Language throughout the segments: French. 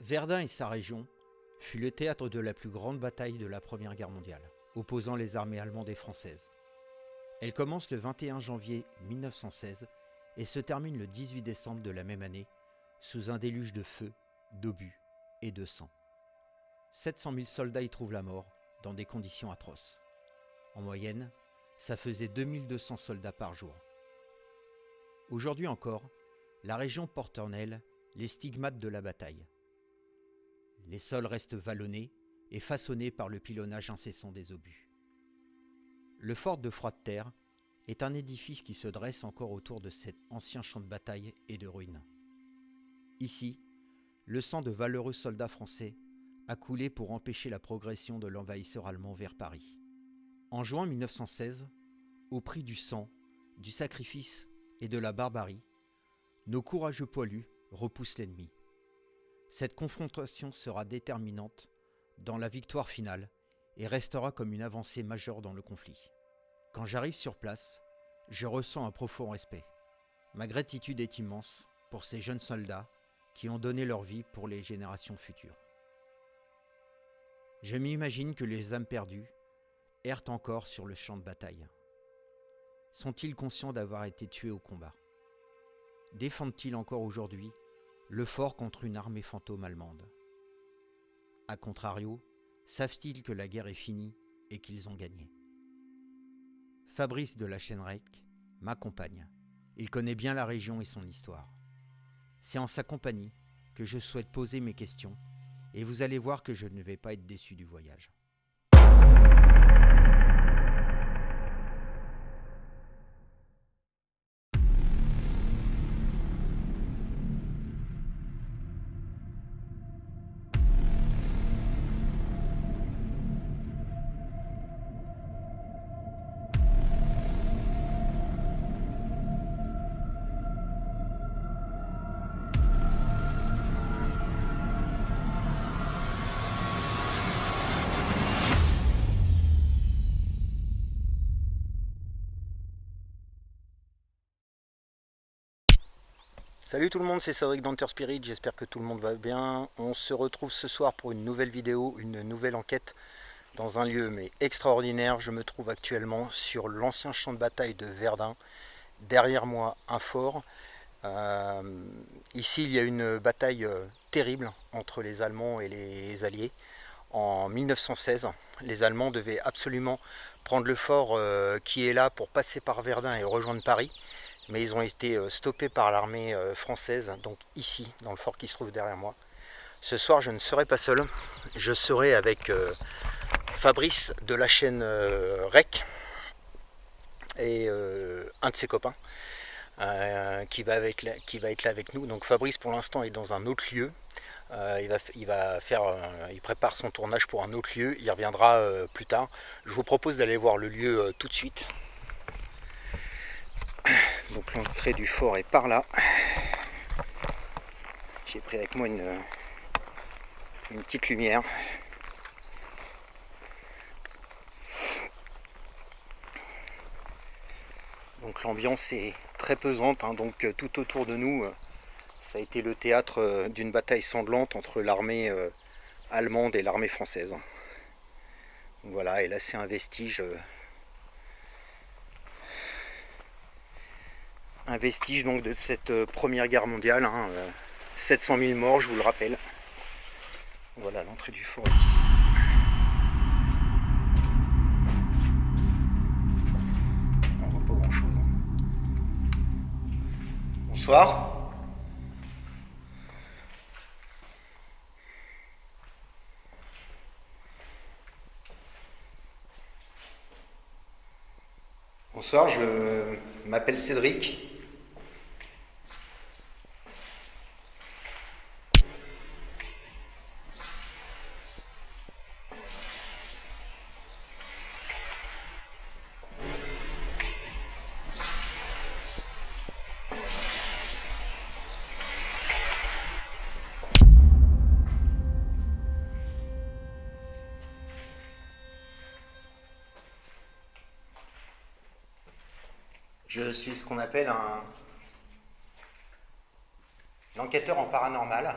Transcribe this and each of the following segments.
Verdun et sa région fut le théâtre de la plus grande bataille de la Première Guerre mondiale, opposant les armées allemandes et françaises. Elle commence le 21 janvier 1916 et se termine le 18 décembre de la même année sous un déluge de feu, d'obus et de sang. 700 000 soldats y trouvent la mort dans des conditions atroces. En moyenne, ça faisait 2200 soldats par jour. Aujourd'hui encore, la région porte en elle les stigmates de la bataille. Les sols restent vallonnés et façonnés par le pilonnage incessant des obus. Le fort de Froide-Terre est un édifice qui se dresse encore autour de cet ancien champ de bataille et de ruines. Ici, le sang de valeureux soldats français a coulé pour empêcher la progression de l'envahisseur allemand vers Paris. En juin 1916, au prix du sang, du sacrifice et de la barbarie, nos courageux poilus repoussent l'ennemi. Cette confrontation sera déterminante dans la victoire finale et restera comme une avancée majeure dans le conflit. Quand j'arrive sur place, je ressens un profond respect. Ma gratitude est immense pour ces jeunes soldats qui ont donné leur vie pour les générations futures. Je m'imagine que les âmes perdues errent encore sur le champ de bataille. Sont-ils conscients d'avoir été tués au combat? Défendent-ils encore aujourd'hui le fort contre une armée fantôme allemande? A contrario, savent-ils que la guerre est finie et qu'ils ont gagné? Fabrice de la chaîne REC m'accompagne. Il connaît bien la région et son histoire. C'est en sa compagnie que je souhaite poser mes questions et vous allez voir que je ne vais pas être déçu du voyage. Salut tout le monde, c'est Cédric d'Hunter Spirit, j'espère que tout le monde va bien. On se retrouve ce soir pour une nouvelle vidéo, une nouvelle enquête dans un lieu mais extraordinaire. Je me trouve actuellement sur l'ancien champ de bataille de Verdun. Derrière moi, un fort. Ici, il y a une bataille terrible entre les Allemands et les Alliés. En 1916, les Allemands devaient absolument prendre le fort qui est là pour passer par Verdun et rejoindre Paris. Mais ils ont été stoppés par l'armée française, donc ici, dans le fort qui se trouve derrière moi. Ce soir, je ne serai pas seul, je serai avec Fabrice de la chaîne REC et un de ses copains qui va être là avec nous. Donc Fabrice, pour l'instant, est dans un autre lieu. Il prépare son tournage pour un autre lieu, il reviendra plus tard. Je vous propose d'aller voir le lieu tout de suite. Donc l'entrée du fort est par là. J'ai pris avec moi une petite lumière. Donc l'ambiance est très pesante, hein. Donc tout autour de nous, ça a été le théâtre d'une bataille sanglante entre l'armée allemande et l'armée française. Donc voilà, et là c'est un vestige. Un vestige donc de cette première guerre mondiale, hein, 700 000 morts, je vous le rappelle. Voilà, l'entrée du fort est ici. On voit pas grand chose. Bonsoir. Bonsoir, je m'appelle Cédric. Je suis ce qu'on appelle un enquêteur en paranormal.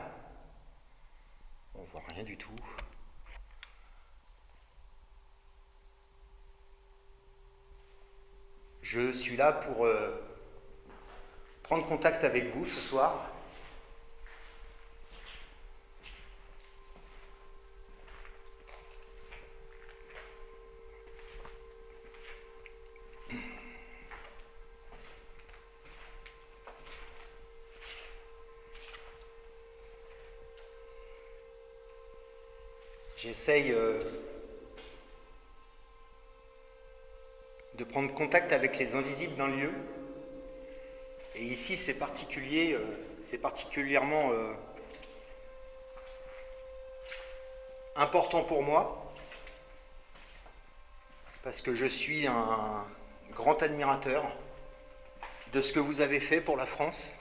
rien du tout. Je suis là pour prendre contact avec vous ce soir. J'essaye de prendre contact avec les invisibles d'un lieu. Et ici, c'est particulièrement important pour moi, parce que je suis un grand admirateur de ce que vous avez fait pour la France.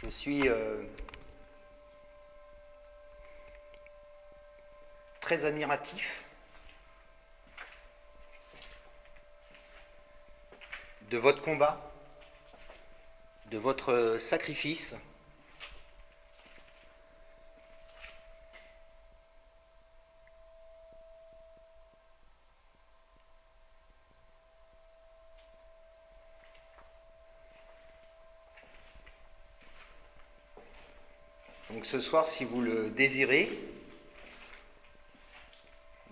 Je suis très admiratif de votre combat, de votre sacrifice. Donc ce soir, si vous le désirez,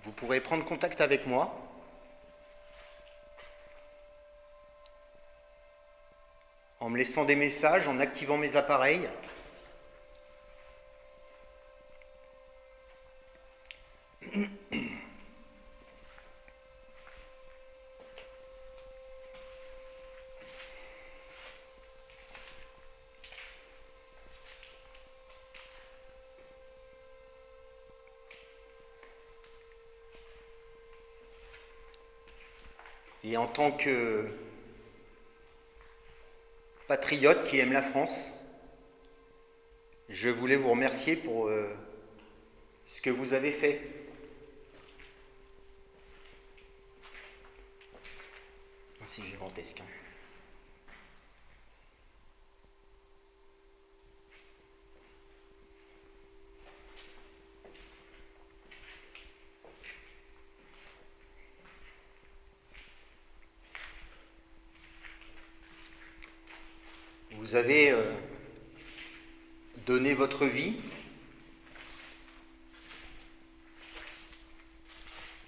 vous pourrez prendre contact avec moi. En me laissant des messages, en activant mes appareils. Et en tant que patriote qui aime la France, je voulais vous remercier pour ce que vous avez fait. C'est gigantesque. Hein. Vous avez donné votre vie,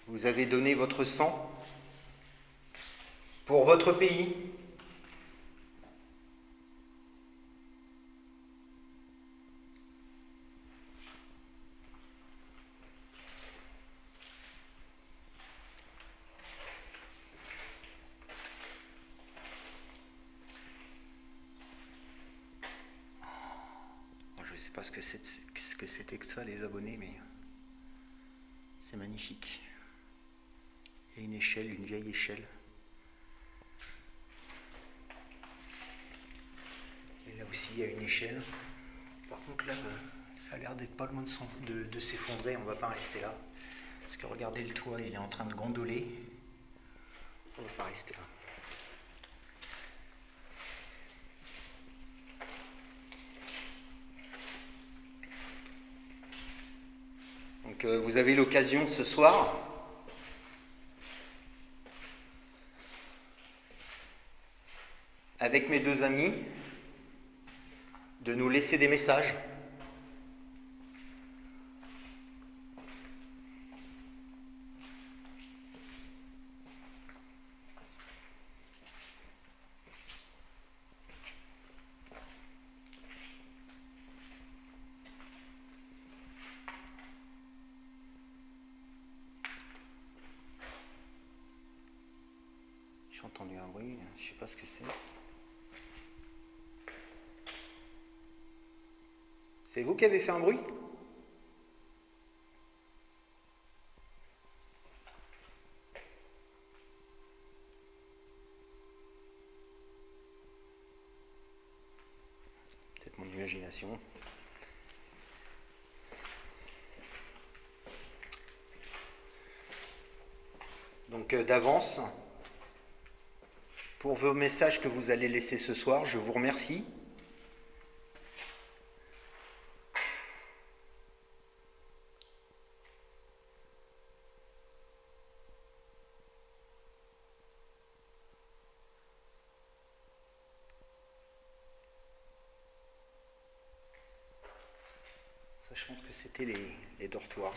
vous avez donné votre sang pour votre pays. Je ne sais pas ce que c'était que ça, les abonnés, mais c'est magnifique. Il y a une échelle, une vieille échelle. Et là aussi, il y a une échelle. Par contre, là, ça a l'air d'être pas loin de s'effondrer. On ne va pas rester là. Parce que regardez le toit, il est en train de gondoler. On ne va pas rester là. Donc vous avez l'occasion ce soir avec mes deux amis de nous laisser des messages. J'ai entendu un bruit, je ne sais pas ce que c'est. C'est vous qui avez fait un bruit ? Peut-être mon imagination. Donc d'avance, pour vos messages que vous allez laisser ce soir. Je vous remercie. Ça, je pense que c'était les dortoirs.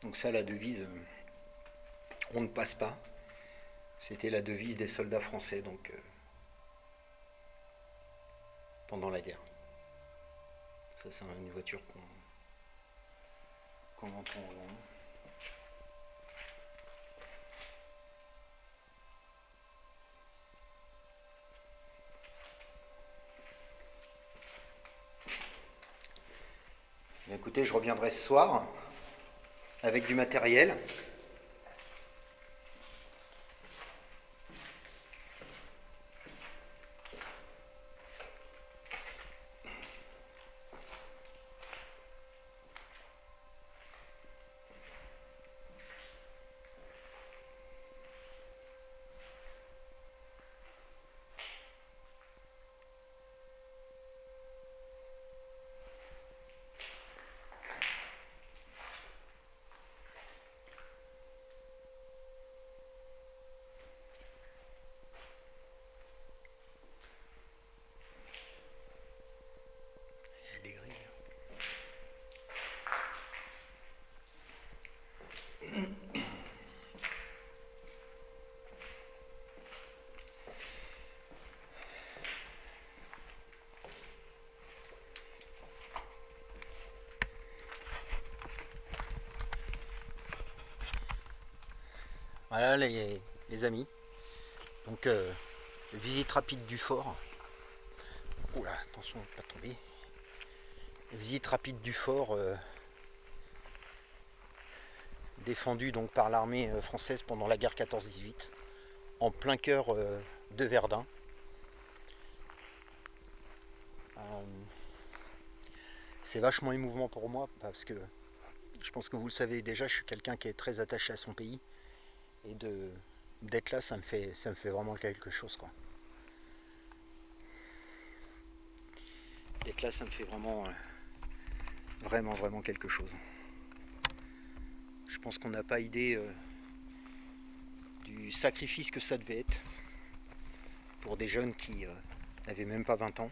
Donc ça, la devise, on ne passe pas. C'était la devise des soldats français donc pendant la guerre. Ça, c'est une voiture qu'on entend au loin. Bien, écoutez, je reviendrai ce soir avec du matériel. Des grilles. Voilà les amis. Donc visite rapide du fort. Oula, attention, pas tomber. Visite rapide du fort défendu donc par l'armée française pendant la guerre 14-18, en plein cœur de Verdun. C'est vachement émouvant pour moi parce que je pense que vous le savez déjà, je suis quelqu'un qui est très attaché à son pays et d'être là, ça me fait vraiment quelque chose, quoi. D'être là, ça me fait vraiment quelque chose. Je pense qu'on n'a pas idée du sacrifice que ça devait être pour des jeunes qui n'avaient même pas 20 ans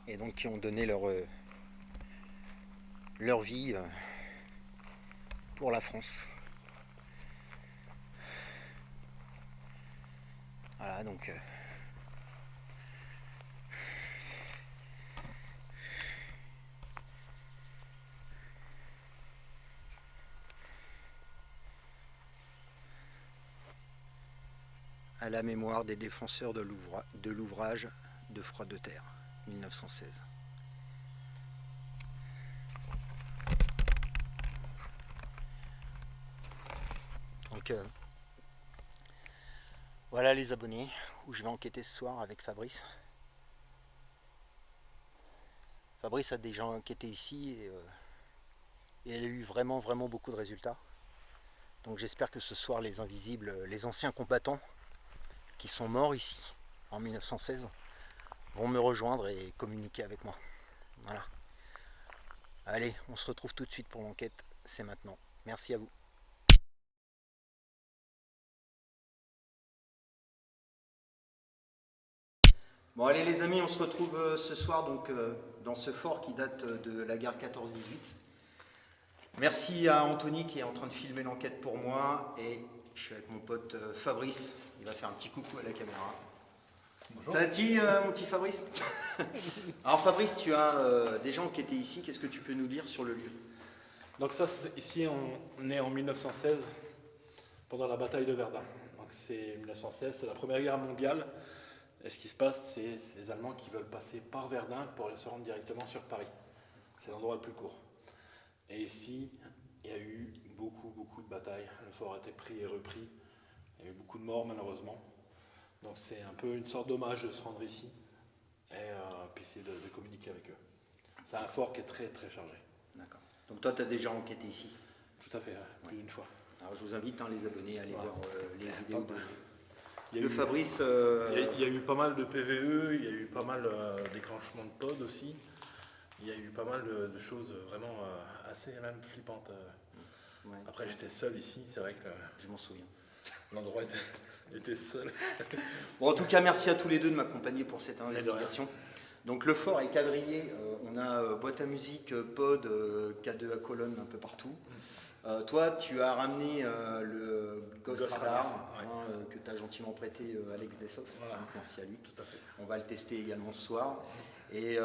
et donc qui ont donné leur vie pour la France. Voilà, donc à la mémoire des défenseurs de l'ouvrage de Froid de Terre, 1916. Donc voilà les abonnés, où je vais enquêter ce soir avec Fabrice. Fabrice a déjà enquêté ici et elle a eu vraiment beaucoup de résultats. Donc j'espère que ce soir les invisibles, les anciens combattants qui sont morts ici en 1916 vont me rejoindre et communiquer avec moi. Voilà. Allez, on se retrouve tout de suite pour l'enquête, c'est maintenant. Merci à vous. Bon allez les amis, on se retrouve ce soir donc dans ce fort qui date de la guerre 14-18. Merci à Anthony qui est en train de filmer l'enquête pour moi et je suis avec mon pote Fabrice, il va faire un petit coucou à la caméra. Bonjour. Ça va-t-il mon petit Fabrice? Alors Fabrice, tu as des gens qui étaient ici, qu'est-ce que tu peux nous dire sur le lieu? Donc ça, ici on est en 1916, pendant la bataille de Verdun. Donc c'est 1916, c'est la Première Guerre mondiale. Et ce qui se passe, c'est les Allemands qui veulent passer par Verdun pour se rendre directement sur Paris. C'est l'endroit le plus court. Et ici, il y a eu beaucoup de batailles. Le fort a été pris et repris. Il y a eu beaucoup de morts malheureusement. Donc c'est un peu une sorte d'hommage de se rendre ici et puis c'est de communiquer avec eux. C'est un fort qui est très très chargé. D'accord. Donc toi, tu as déjà enquêté ici? Tout à fait, plus d'une fois. Alors je vous invite, les abonnés, à aller voir les vidéos Il y a de eu- Fabrice. Il y a eu pas mal de PVE, il y a eu pas mal de déclenchements de pod aussi. Il y a eu pas mal de choses vraiment assez même flippantes. Ouais. Après j'étais seul ici, c'est vrai que Je m'en souviens. l'endroit était seul. Bon, en tout cas, merci à tous les deux de m'accompagner pour cette investigation. Donc le fort est quadrillé, on a boîte à musique, pod, K2 à colonne un peu partout. Toi, tu as ramené le Ghost Radar, que tu as gentiment prêté Alex Dessoff. Voilà. Donc, merci à lui. Tout à fait. On va le tester également ce soir. Et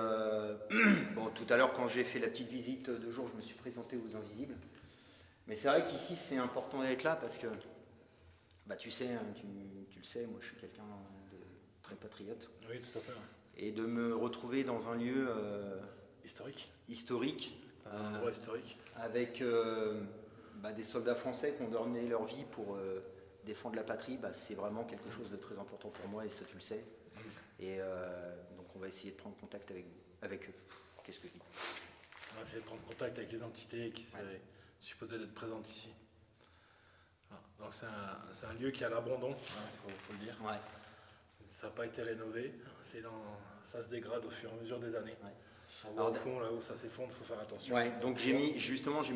bon, tout à l'heure, quand j'ai fait la petite visite de jour, je me suis présenté aux Invisibles. Mais c'est vrai qu'ici, c'est important d'être là parce que, bah, tu sais, tu le sais, moi je suis quelqu'un de très patriote. Oui, tout à fait. Et de me retrouver dans un lieu historique Un endroit historique. avec des soldats français qui ont donné leur vie pour défendre la patrie, c'est vraiment quelque chose de très important pour moi et ça tu le sais. Et donc on va essayer de prendre contact avec eux. Qu'est-ce que je dis? On va essayer de prendre contact avec les entités qui seraient supposées d'être présentes ici. Donc c'est un lieu qui est à l'abandon, faut le dire. Ouais. Ça n'a pas été rénové, ça se dégrade au fur et à mesure des années. Ouais. Alors, au fond, là où ça s'effondre, il faut faire attention. Ouais, donc j'ai mis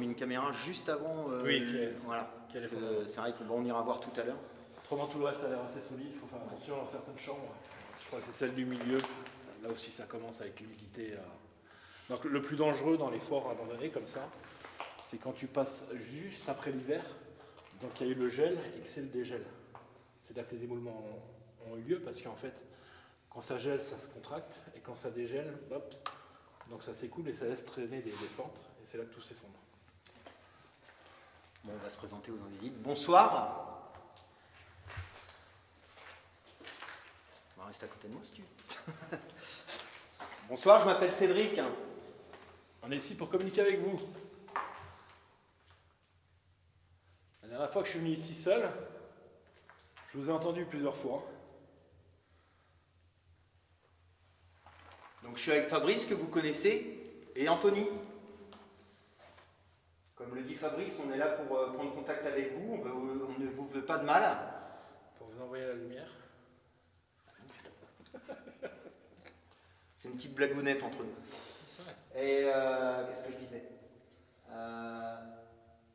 une caméra juste avant. Voilà. C'est vrai qu'on ira voir tout à l'heure. Autrement, tout le reste a l'air assez solide, il faut faire attention dans certaines chambres. Je crois que c'est celle du milieu. Là aussi, ça commence avec l'humidité. Donc le plus dangereux dans les forts abandonnés comme ça, c'est quand tu passes juste après l'hiver, donc il y a eu le gel et que c'est le dégel. C'est là que les éboulements ont eu lieu parce qu'en fait, quand ça gèle, ça se contracte et quand ça dégèle, hop, donc ça s'écoule et ça laisse traîner des fentes et c'est là que tout s'effondre. Bon, on va se présenter aux Invisibles. Bonsoir. On va rester à côté de moi si tu veux. Bonsoir, je m'appelle Cédric. On est ici pour communiquer avec vous. La dernière fois que je suis venu ici seul, je vous ai entendu plusieurs fois. Donc je suis avec Fabrice que vous connaissez et Anthony. Comme le dit Fabrice, on est là pour prendre contact avec vous, on ne vous veut pas de mal. Pour vous envoyer la lumière. C'est une petite blagounette entre nous. Et qu'est-ce que je disais?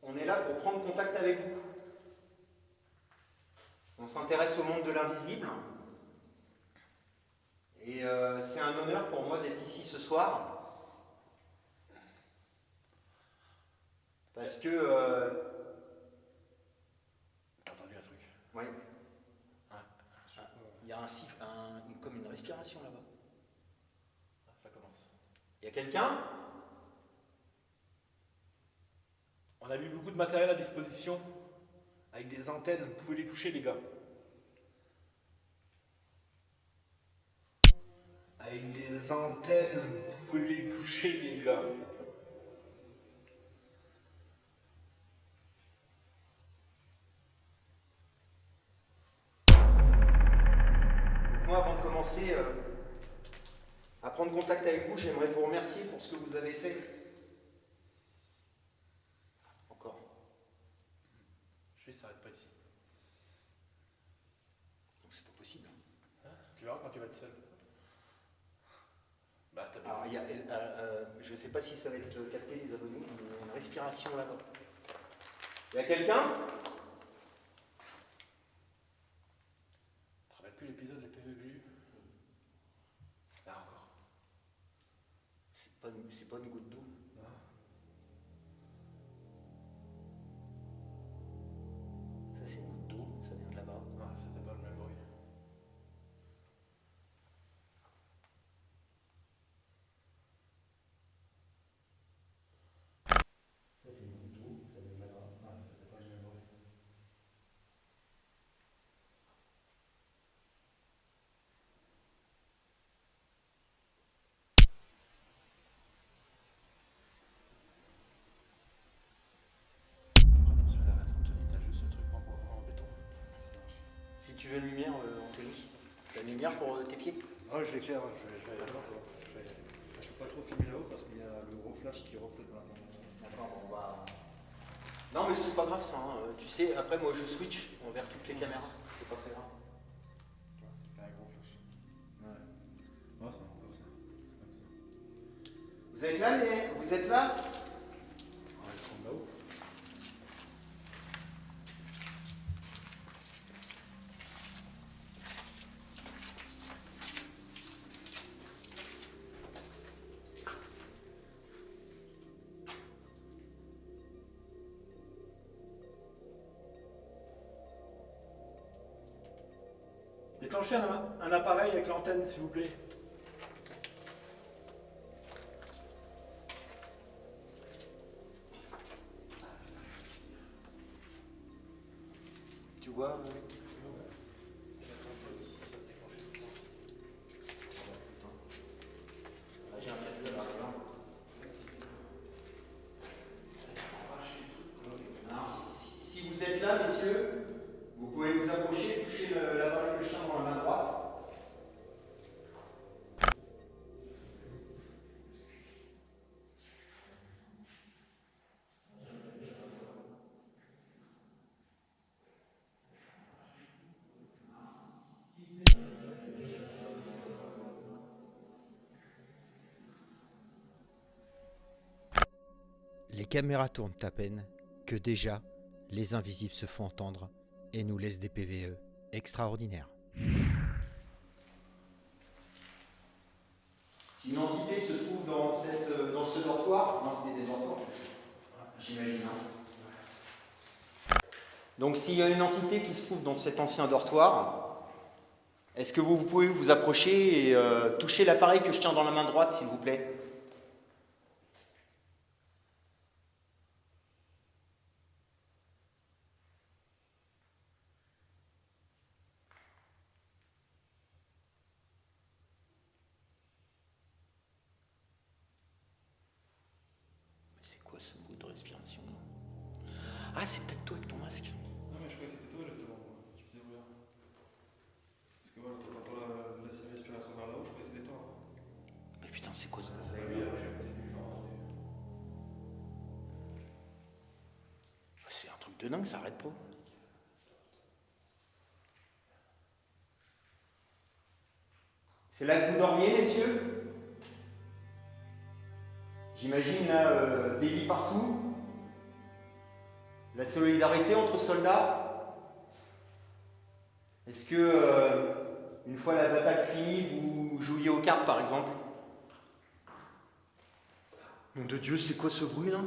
On est là pour prendre contact avec vous. On s'intéresse au monde de l'invisible. Et c'est un honneur pour moi d'être ici ce soir. Parce que... T'as entendu un truc? Oui. Il y a comme une respiration là-bas. Ça commence. Il y a quelqu'un? On a mis beaucoup de matériel à disposition, avec des antennes, vous pouvez les toucher les gars. Avec des antennes, vous pouvez les toucher les gars. Donc moi, avant de commencer à prendre contact avec vous, j'aimerais vous remercier pour ce que vous avez fait. Encore. Je vais s'arrête pas ici. Donc c'est pas possible. Tu verras quand tu vas être seul. Bah, t'as bien. Alors, je ne sais pas si ça va être capté les abonnés, mais il y a une respiration là-bas. Il y a quelqu'un? Tu te rappelles plus l'épisode, les PV que j'ai eu? Là encore. C'est pas une goutte d'eau. Ça c'est une goutte d'eau, ça vient de là-bas. Ah, c'était pas le même bruit. Ça c'est une goutte d'eau, ça vient de là-bas. Ah, c'était pas le même bruit. lumière pour tes pieds? Ah, je l'éclaire, je vais là-bas, ça va. Je peux pas trop filmer là-haut parce qu'il y a le gros flash qui reflète dans la. D'accord, on va. Non, mais c'est pas grave ça. Hein. Tu sais, après, moi, je switch envers toutes les caméras. C'est pas très grave. Ça fait un gros flash. Ouais. Ouais, c'est encore ça. C'est comme ça. Vous êtes là, mais vous êtes là? On va le prendre là-haut. Déclenchez un appareil avec l'antenne, s'il vous plaît. Tu vois si vous êtes là, messieurs, vous pouvez vous approcher, toucher l'appareil que je tiens dans la main droite. Les caméras tournent à peine que déjà, les invisibles se font entendre et nous laissent des PVE extraordinaires. Si une entité se trouve dans ce dortoir, non, c'était des dortoirs, j'imagine. Hein. Donc s'il y a une entité qui se trouve dans cet ancien dortoir, est-ce que vous pouvez vous approcher et toucher l'appareil que je tiens dans la main droite, s'il vous plaît? C'est quoi ce bruit de respiration? Ah, c'est peut-être toi avec ton masque. Non, mais je croyais que c'était toi, justement. Je faisais rien. Parce que voilà, quand on laisse la respiration vers là-haut, je croyais que c'était toi. Mais putain, c'est quoi ça? C'est un truc de dingue, ça arrête pas. C'est là que vous dormiez, messieurs? J'imagine là, des lits partout. La solidarité entre soldats. Est-ce que, une fois la bataille finie, vous jouiez aux cartes, par exemple? Nom de Dieu, c'est quoi ce bruit là?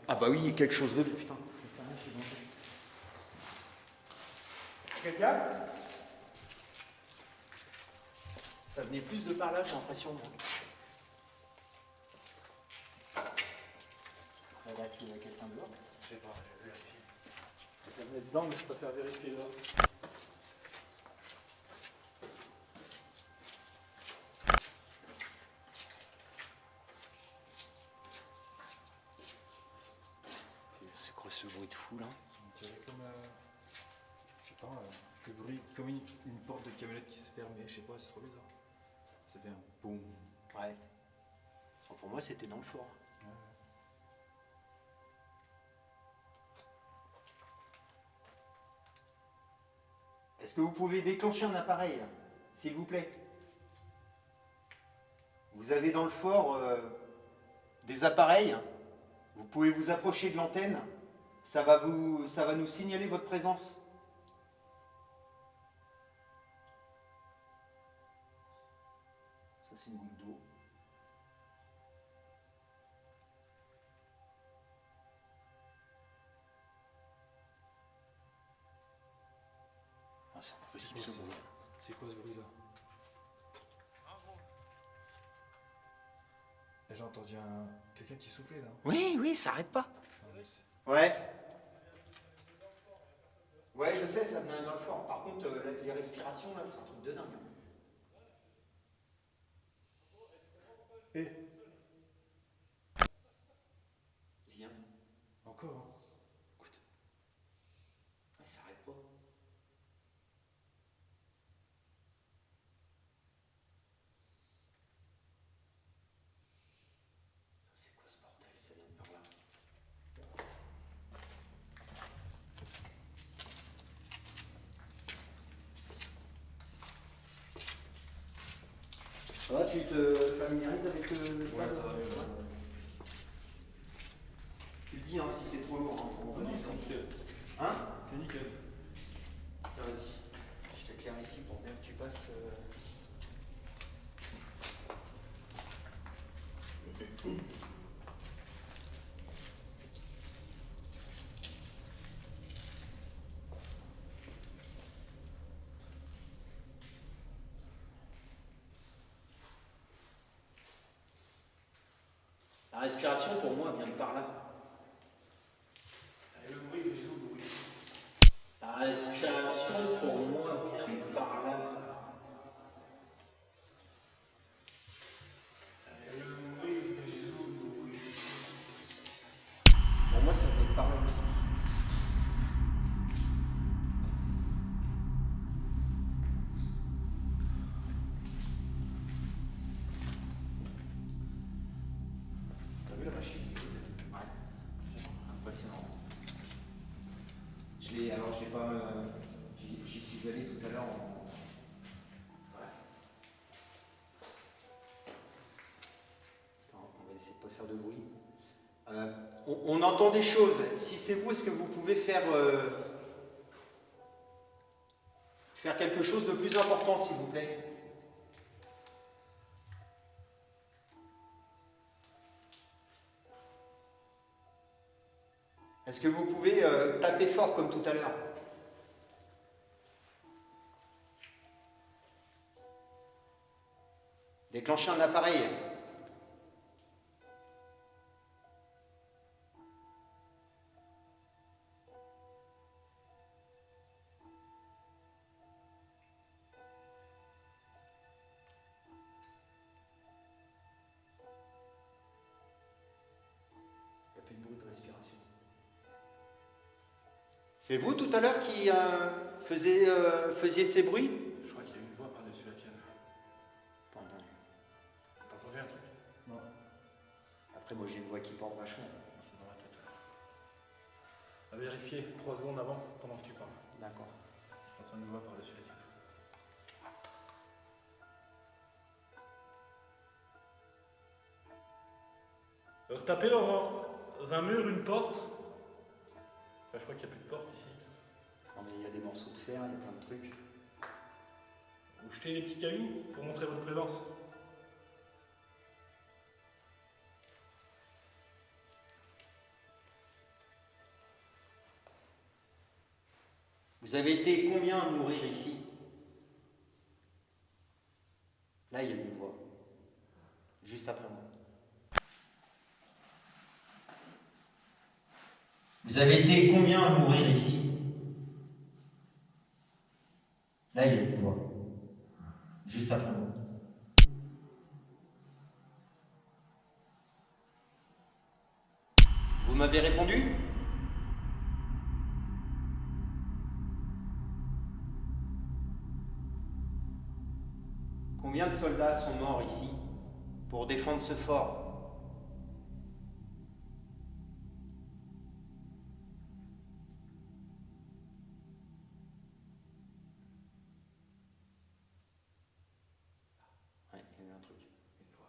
Ah bah oui, il y a quelque chose de... Putain. Quelqu'un? Ça venait plus de par là, j'ai l'impression. Regarde s'il y a quelqu'un dehors. Je sais pas, je vais vérifier. Je vais mettre dedans, mais je préfère vérifier là. C'est quoi ce bruit de fou là? On dirait comme, je sais pas, le bruit comme une porte de camionnette qui se ferme, mais je sais pas, c'est trop bizarre. Ça fait un boum. Ouais. Bon, pour moi, c'était dans le fort. Ouais. Est-ce que vous pouvez déclencher un appareil, s'il vous plaît? Vous avez dans le fort des appareils. Vous pouvez vous approcher de l'antenne. Ça va nous signaler votre présence. Ça, c'est une goutte d'eau. Ah, c'est impossible ce bruit. C'est quoi ce bruit là? J'ai entendu quelqu'un qui soufflait là. Oui, oui, ça arrête pas. Ah, Ouais. Ouais, je sais, ça me dans le fort. Par contre, les respirations, là, c'est un truc de dingue. Et Viens. encore, hein. Écoute. Ouais, ça arrête pas. C'est quoi ce bordel? Ça vient de par là. Ça va, tu te familiarises avec le stade? Ouais, ça va mieux. Tu le dis hein, si c'est trop lourd. Hein, Non, c'est nickel. hein? C'est nickel. Tiens, vas-y. Je t'éclaire ici pour bien que tu passes. La respiration, pour moi, vient de par là. Et le bruit, les autres bruits. La respiration, pour moi, vient de par là. Et le bruit, les autres bruits. Pour moi, ça vient de par là aussi. T'as vu la machine? Ouais. C'est impressionnant. Alors, je l'ai pas. J'y suis allé tout à l'heure. Ouais. Attends, on va essayer de pas faire de bruit. On entend des choses. Si c'est vous, est-ce que vous pouvez faire quelque chose de plus important, s'il vous plaît? Est-ce que vous pouvez taper fort comme tout à l'heure? Déclencher un appareil. Il n'y a plus de bruit de respiration. C'est vous tout à l'heure qui faisiez ces bruits? Je crois qu'il y a une voix par-dessus la tienne. Pas entendu. T'as entendu un truc? Non. Après, moi j'ai une voix qui porte vachement. C'est dans ma tête. À vérifier 3 secondes avant, pendant que tu parles. D'accord. Si t'entends une voix par-dessus la tienne. Taper dans un mur, une porte. Enfin, je crois qu'il n'y a plus de porte ici. Non, mais il y a des morceaux de fer, il y a plein de trucs. Ou jeter des petits cailloux pour montrer votre présence. Vous avez été combien à mourir ici? Là, il y a une voix. Juste après moi. Vous avez été combien à mourir ici? Là, il y a une voix. Juste après moi. Vous m'avez répondu? Combien de soldats sont morts ici pour défendre ce fort? Ouais, il y a eu un truc. Une fois.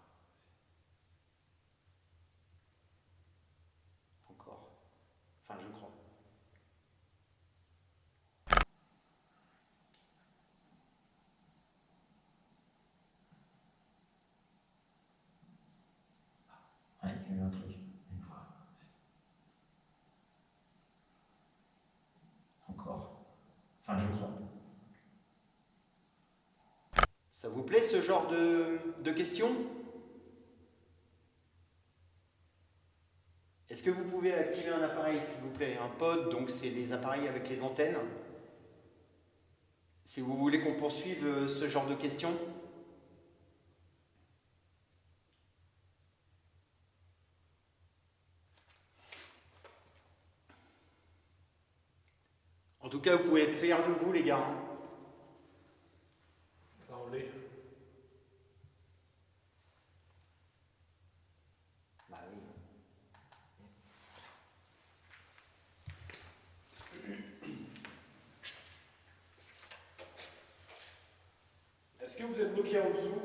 Encore. Enfin, je crois. Ouais, il y a eu un truc. Une fois. Encore. Enfin, je crois. Ça vous plaît ce genre de questions? Est-ce que vous pouvez activer un appareil, s'il vous plaît? Un pod, donc c'est les appareils avec les antennes. Si vous voulez qu'on poursuive ce genre de questions. En tout cas, vous pouvez être fiers de vous, les gars. Ça enlève. Bah oui. Est-ce que vous êtes bloqué en dessous?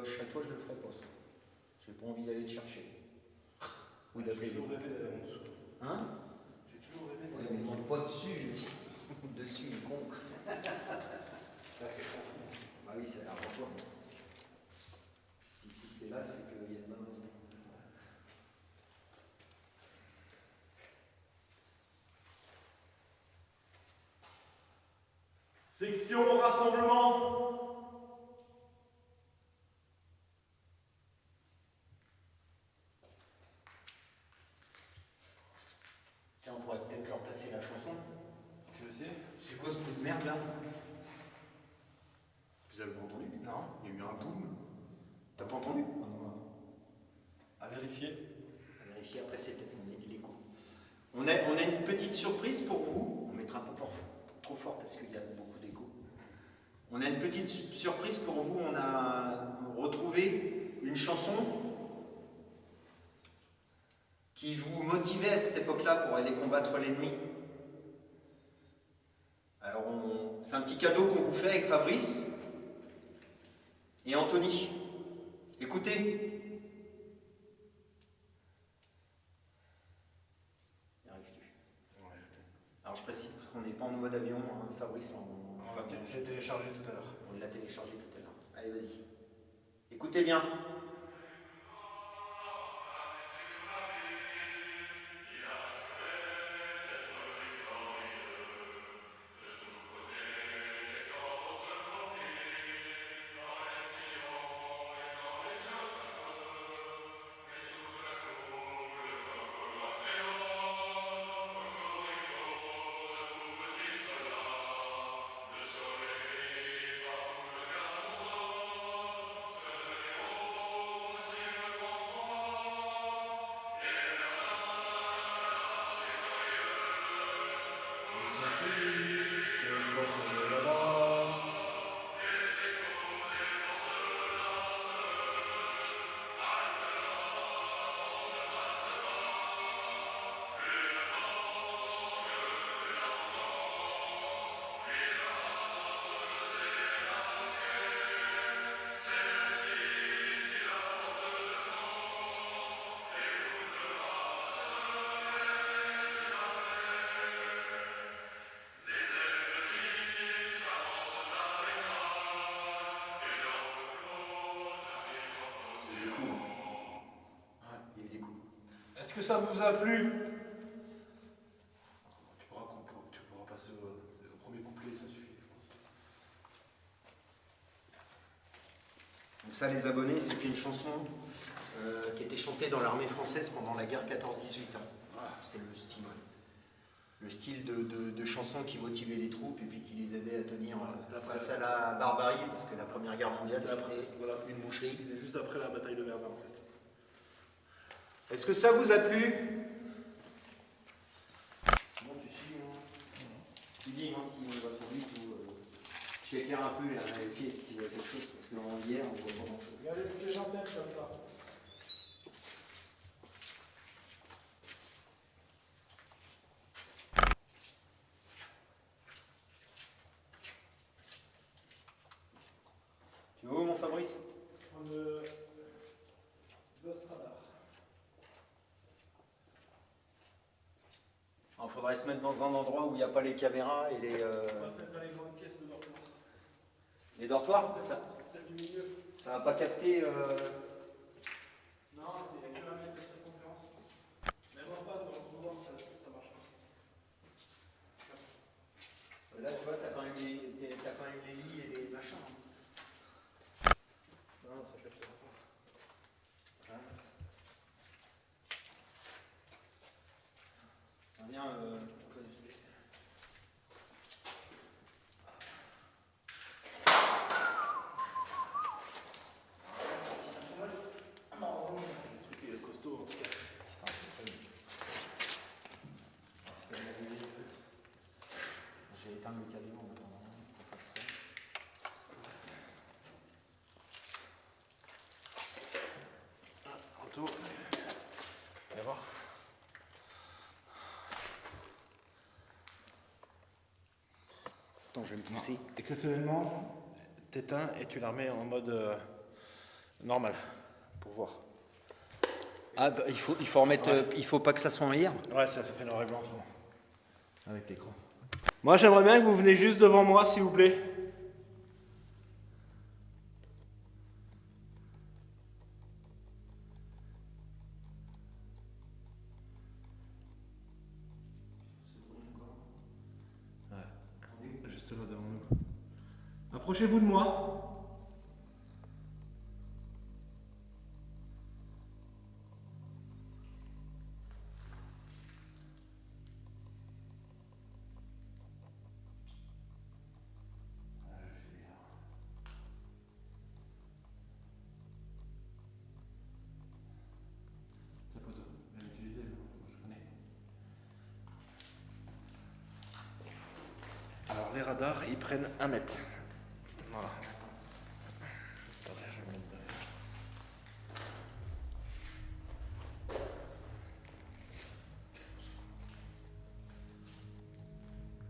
Château, je le ferai pas. J'ai pas envie d'aller te chercher. Ou J'ai d'appeler. toujours rêvé d'aller en dessous. Hein? J'ai toujours rêvé Ouais, d'aller mais en dessous. monte pas dessus. Dessus, il est con. Là, c'est franchement. Bah oui, c'est arrangeant. Et si c'est là, c'est qu'il y a une bonne raison. Section rassemblement. Tiens, on pourrait peut-être leur passer la chanson. Tu veux essayer? C'est quoi ce coup de merde là? Vous avez pas entendu? Non. Il y a eu un boom. T'as pas entendu? Ah non. À vérifier. À vérifier, après c'est peut-être l'écho. On a une petite surprise pour vous. On mettra pas trop fort parce qu'il y a beaucoup d'écho. On a une petite surprise pour vous. On a retrouvé une chanson qui vous motivait à cette époque-là pour aller combattre l'ennemi. Alors c'est un petit cadeau qu'on vous fait avec Fabrice et Anthony. Écoutez. Y arrives-tu? Alors je précise qu'on n'est pas en mode avion, hein, Fabrice, J'ai téléchargé tout à l'heure. on l'a téléchargé tout à l'heure. Allez, vas-y. Écoutez bien. Il y a eu des coups. Est-ce que ça vous a plu? Tu pourras passer au premier couplet, ça suffit, je pense. Donc ça, les abonnés, c'était une chanson qui était chantée dans l'armée française pendant la guerre 14-18. Hein. Voilà, c'était le style de chanson qui motivait les troupes et puis qui les aidait à tenir face à la barbarie, parce que la Première Guerre mondiale, c'était une boucherie. C'était juste après la bataille de Verdun, en fait. Est-ce que ça vous a plu? Bon, tu suis, hein. Tu dis hein, si on va trop vite ou... J'éclaire un peu là, les pieds s'il y a quelque chose, parce qu'en hier, on voit pas grand-chose. Regardez toutes les antennes comme ça. Tu vois où, mon Fabrice? On Ghost Radar. Il faudrait se mettre dans un endroit où il n'y a pas les caméras et les... On va se mettre dans les grandes pièces de dortoir. Les dortoirs, C'est ça, celle du milieu. ça va pas capter... Non, c'est que 1 mètre de circonférence. Même en face, dans le couloir, ça marche pas. Là, tu vois, t'as quand même les lits et les machins. Non, ça captera pas. Hein? Viens, je vais me pousser. Exceptionnellement, t'éteins et tu la remets en mode normal pour voir. Ah, bah, il faut remettre. Ouais. Il faut pas que ça soit en hier. Ouais, ça fait noir et blanc trop. Avec l'écran. Moi, j'aimerais bien que vous venez juste devant moi, s'il vous plaît. Ouais, juste là devant nous. Approchez-vous de moi. Alors les radars, ils prennent 1 mètre. Voilà. Attendez, je vais me mettre derrière.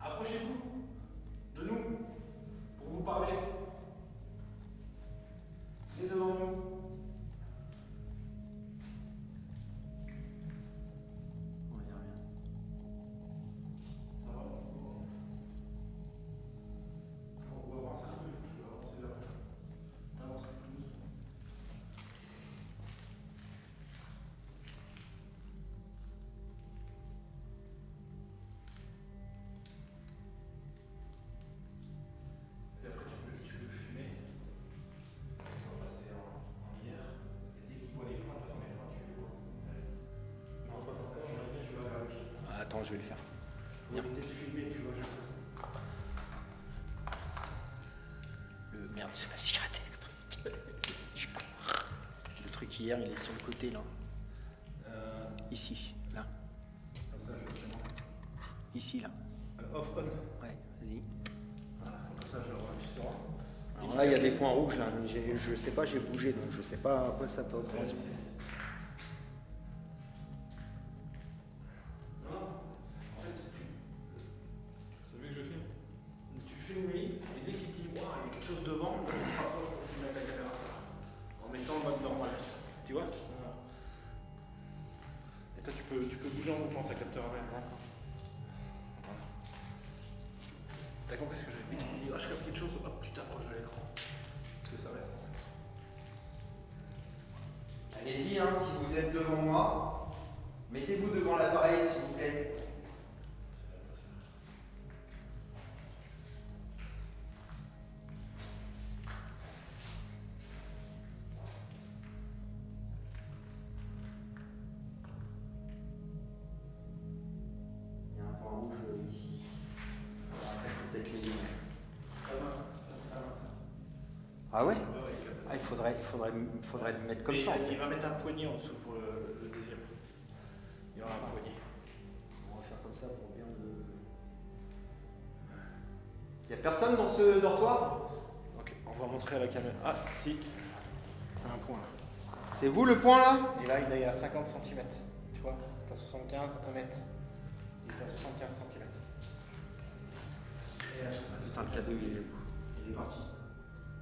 Approchez-vous de nous pour vous parler. C'est devant nous. Il n'y a rien. Ça va? On va avancer un peu, il faut que je avance vers là. Avance plus doucement. Et après tu peux fumer. On va passer en hier. Et dès qu'il voit les points, de toute façon les points tu les vois. Non, pas encore, tu vas vers lui. Ah, attends, je vais le faire. Viens. Éviter de fumer, tu vois, Merde, c'est ma cigarette électronique. Je suis con. Le truc hier, il est sur le côté là. Ici, là. Comme ça, je fais vraiment. Ici, là. Off-on. Ouais, vas-y. Voilà, comme ça, tu sauras. Alors là, il y a des points rouges là, mais je sais pas, j'ai bougé donc je sais pas à quoi ça peut Ça, répondre. Non, en fait, c'est lui que je filme. Tu filmes lui, et dès qu'il te dit, waouh, il y a quelque chose devant, tu te rapproches pour filmer avec la caméra. En mettant le mode normal. Tu vois? Voilà. Et toi, tu peux bouger en mouvement, ça captera rien. Voilà. T'as compris ce que je veux dire? Dès qu'il dit, ah, je capte quelque chose, hop, tu t'approches de l'écran. Parce que ça reste en fait. Allez-y, hein, si vous êtes devant moi, mettez-vous devant l'appareil s'il vous plaît. Il y a un point rouge ici. Après, c'est peut-être les lignes. Ça, c'est pas mal, ça. Ah ouais? Ouais, il capte. Ah, il faudrait le mettre comme Mais ça. En fait. il va mettre un poignet en dessous pour le deuxième. Il y aura un poignet. On va faire comme ça pour bien le. Il n'y a personne dans ce dortoir? Ok, on va montrer à la caméra. Ah, si. Un point là. C'est vous le point là? Et là, il est à 50 cm. Tu vois, t'as 75, 1 mètre. Il est à 75 cm. Putain, le cadeau il est où? Il est parti.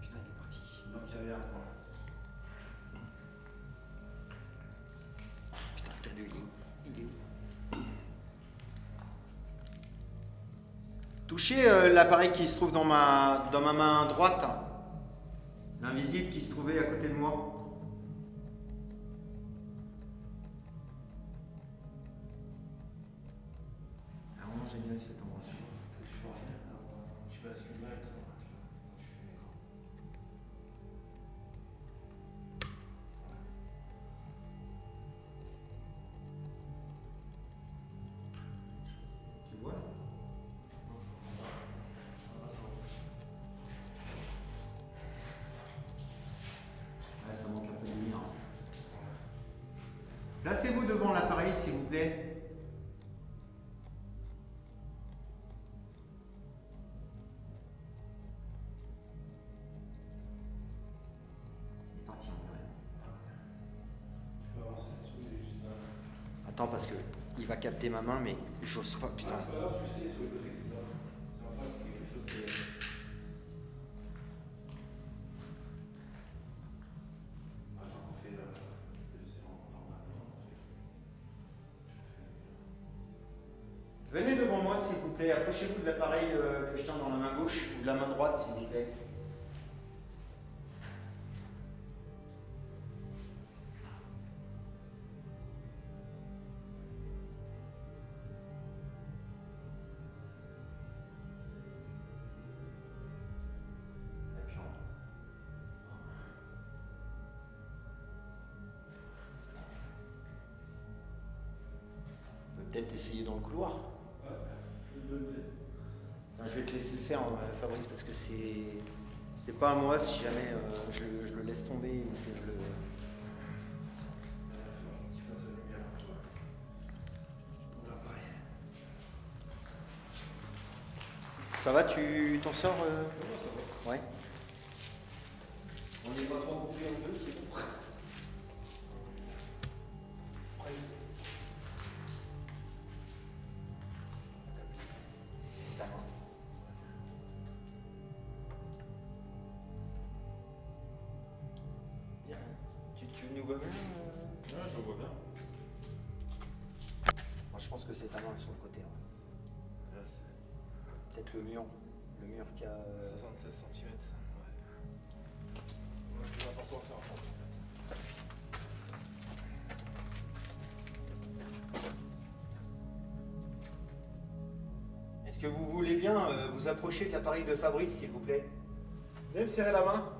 Putain, il est parti. Donc il y avait un point. Putain, le cadeau il est où? Touchez l'appareil qui se trouve dans ma main droite. L'invisible qui se trouvait à côté de moi. C'est vraiment génial cet endroit. Tu fais rien, tu bascules directement là, tu vois, quand tu fais l'écran. Tu vois là? Ouais, ça manque un peu de lumière. Placez-vous devant l'appareil s'il vous plaît. Il est parti en vrai. Tu peux avancer là-dessus, il est juste là. Attends parce que il va capter ma main mais j'ose pas, putain. Ah, c'est pas grave, tu sais, sur le côté, c'est pas grave. C'est en face, c'est quelque chose, c'est. Venez devant moi, s'il vous plaît. Approchez-vous de l'appareil que je tiens dans la main gauche ou de la main droite, s'il vous plaît. Et puis on peut peut-être essayer dans le couloir. Enfin, je vais te laisser le faire, Fabrice, parce que c'est pas à moi si jamais je le laisse tomber ou que je le. Qu'il fasse la lumière pour toi. Pour l'appareil. Ça va, tu t'en sors Non, ça va. Ouais. On n'est pas trop coupé en deux, c'est bon. D'accord. Bien. Tu nous vois bien Ouais, je le vois bien. Moi, je pense que c'est ta main sur le côté. Là, c'est Peut-être le mur. Le mur qui a. 76 cm. Ouais. Le plus important, c'est en France. Est-ce que vous voulez bien vous approcher de l'appareil de Fabrice, s'il vous plaît? Vous allez me serrer la main?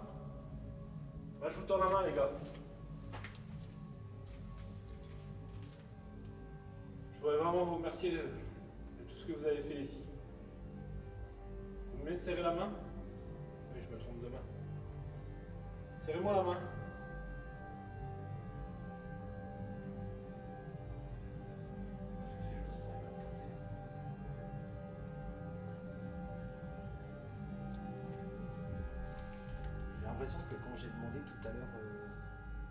Moi, je vous tends la main, les gars. Je voudrais vraiment vous remercier de tout ce que vous avez fait ici. Vous me laissez serrer la main? Oui, je me trompe de main. Serrez-moi la main. J'ai l'impression que quand j'ai demandé tout à l'heure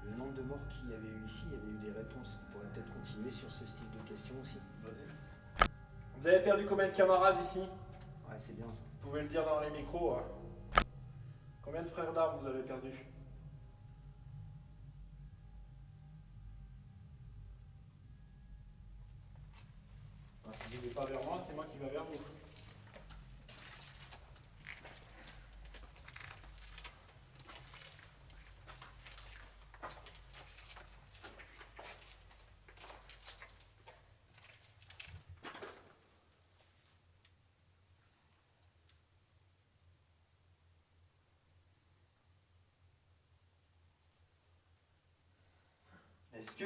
le nombre de morts qu'il y avait eu ici, il y avait eu des réponses. On pourrait peut-être continuer sur ce style de questions aussi. Vas-y. Vous avez perdu combien de camarades ici? Ouais, c'est bien ça. Vous pouvez le dire dans les micros. Hein. Combien de frères d'armes vous avez perdu? Si vous n'allez pas vers moi, c'est moi qui vais vers vous. Est-ce que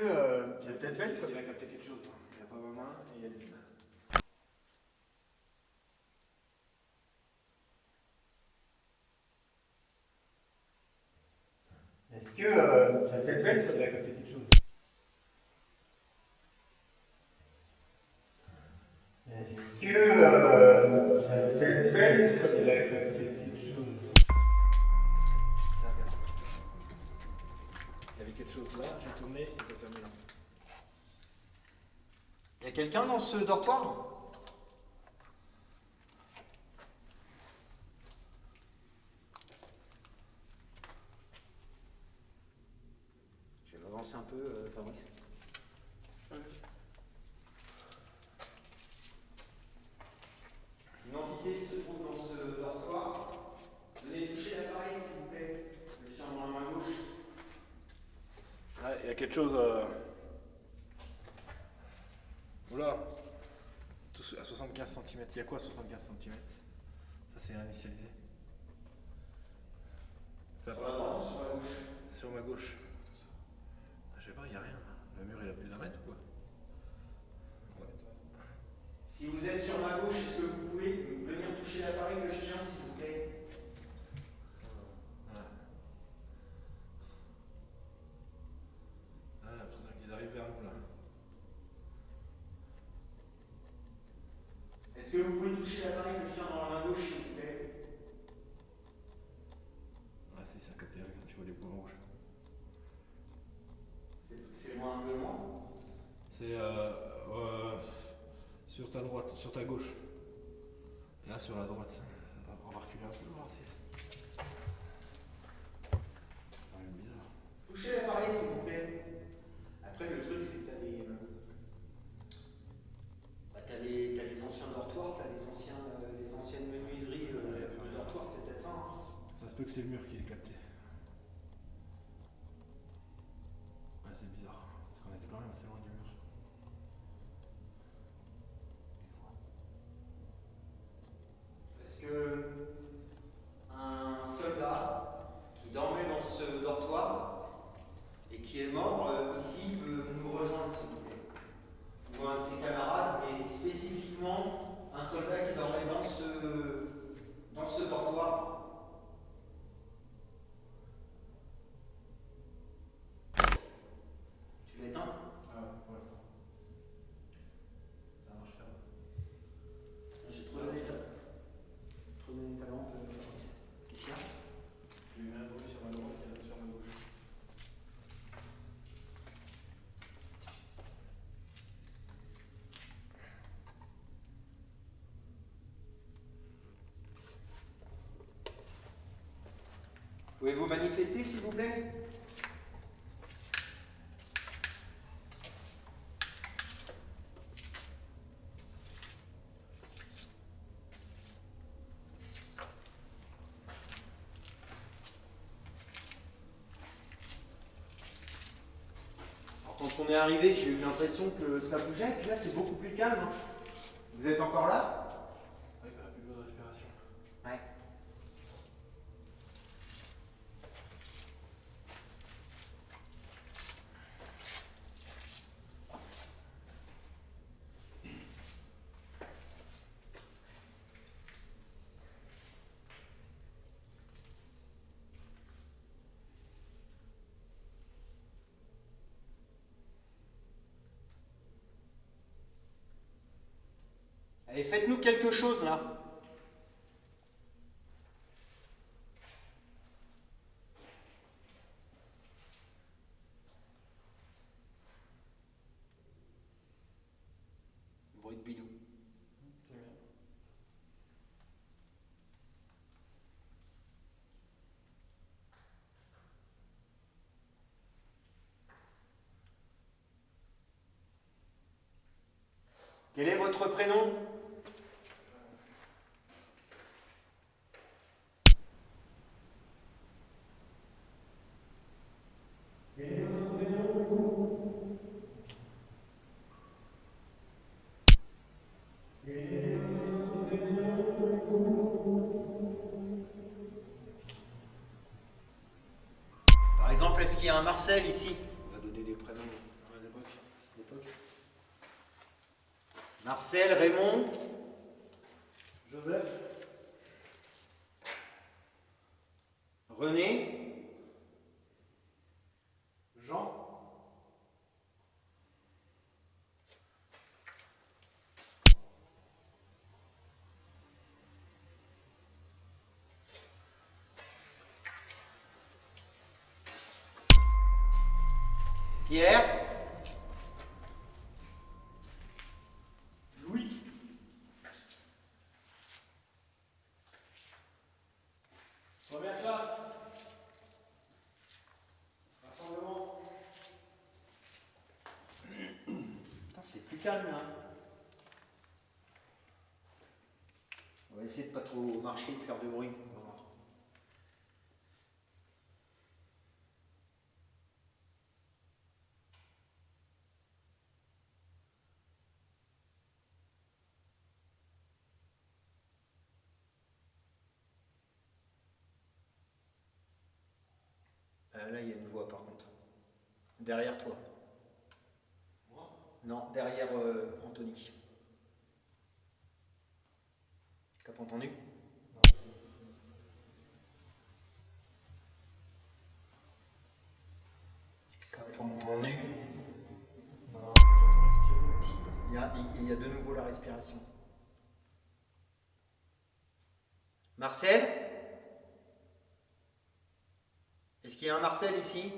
c'est peut-être bête Il a capté quelque chose. Hein. Il n'a pas ma main et il y a des... Est-ce que c'est peut-être bête Il a capté quelque chose. Est-ce que c'est peut-être bête Il a capté quelque chose. Il y avait quelque chose là, j'ai tourné et ça s'est remis là. Il y a quelqu'un dans ce dortoir? Je vais m'avancer un peu, Fabrice. Une entité se trouve dans ce dortoir. Venez toucher l'appareil, s'il vous plaît. Je tiens dans la main gauche. Ouais, il y a quelque chose. Oula. À 75 cm. Il y a quoi à 75 cm? Ça, c'est initialisé. Ça Sur la droite ou sur la gauche? Sur ma gauche. Je sais pas, il n'y a rien. Le mur, il a plus d'un mètre ou quoi? Ouais. Si vous êtes sur ma gauche, est-ce que vous pouvez venir toucher l'appareil que je tiens, s'il vous plaît? Ouais. Ah, j'ai l'impression qu'ils arrivent vers nous là. Est-ce que vous pouvez toucher l'appareil que je tiens dans la main gauche, s'il vous plaît? Ah si, ça capte, regarde, tu vois les points rouges. C'est loin de moi? C'est sur ta droite, sur ta gauche. Là, sur la droite. On va reculer un peu, voir si... C'est quand même bizarre. Touchez l'appareil, s'il vous plaît. Après, le truc, c'est que t'as des capté. Ouais, c'est bizarre, parce qu'on était quand même assez loin du mur. Est-ce que un soldat qui dormait dans ce dortoir et qui est mort ici peut nous rejoindre, s'il vous plaît? Ou un de ses camarades, mais spécifiquement un soldat qui dormait dans ce dortoir. Tu l'as éteint? Ah ouais, pour l'instant. Ça marche pas. J'ai trop donné ta lampe. Qu'est-ce qu'il y a? Je lui mets un bruit sur ma droite et un sur ma gauche. Pouvez-vous manifester, s'il vous plaît? Alors, quand on est arrivé, j'ai eu l'impression que ça bougeait, puis là c'est beaucoup plus calme. Vous êtes encore là? Ouais, il n'y a plus de respiration. Ouais. Allez, faites-nous quelque chose là. Bruit de bidou. C'est bien. Quel est votre prénom? Par exemple, est-ce qu'il y a un Marcel ici? On va donner des prénoms d'époque. Marcel, Raymond, Joseph, René, Jean, Pierre, Louis, première classe, rassemblement. putain, c'est plus calme là. On va essayer de pas trop marcher, de faire de bruit. On va voir. Là, il y a une voix par contre. Derrière toi. Moi? Non, derrière Anthony. T'as pas entendu? Non. T'as pas entendu? Non, j'entends respirer, mais je sais pas ce Il y a de nouveau la respiration. Marcel? Est-ce qu'il y a un Marcel ici?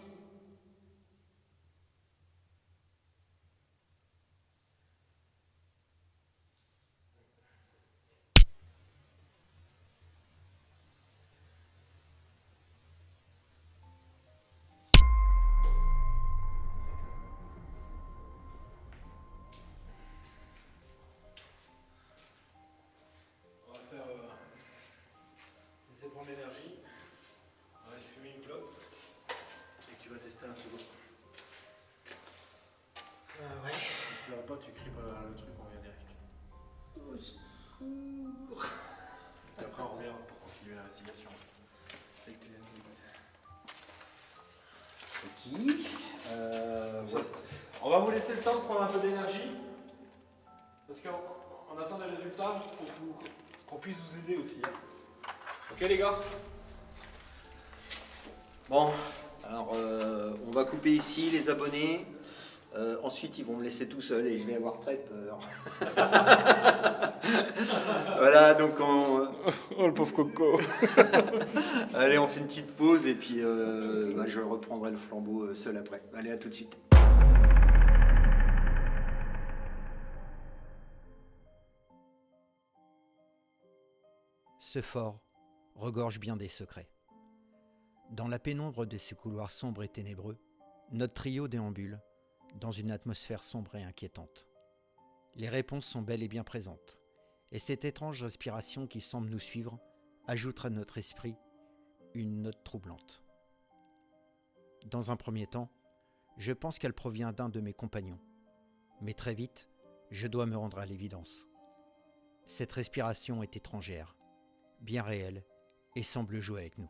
On va faire laisser prendre l'énergie. On va essayer J'écris pas le truc, on revient direct. Au secours. Et après, on revient pour continuer l'investigation. Ok. On va vous laisser le temps de prendre un peu d'énergie. Parce qu'on attend des résultats pour qu'on puisse vous aider aussi. Hein. Ok les gars? Bon, alors on va couper ici les abonnés. Ensuite, ils vont me laisser tout seul et je vais avoir très peur. Voilà, donc on... Oh le pauvre coco. Allez, on fait une petite pause et puis je reprendrai le flambeau seul après. Allez, à tout de suite. Ce fort regorge bien des secrets. Dans la pénombre de ces couloirs sombres et ténébreux, notre trio déambule dans une atmosphère sombre et inquiétante. Les réponses sont bel et bien présentes, et cette étrange respiration qui semble nous suivre ajoute à notre esprit une note troublante. Dans un premier temps, je pense qu'elle provient d'un de mes compagnons, mais très vite, je dois me rendre à l'évidence. Cette respiration est étrangère, bien réelle, et semble jouer avec nous.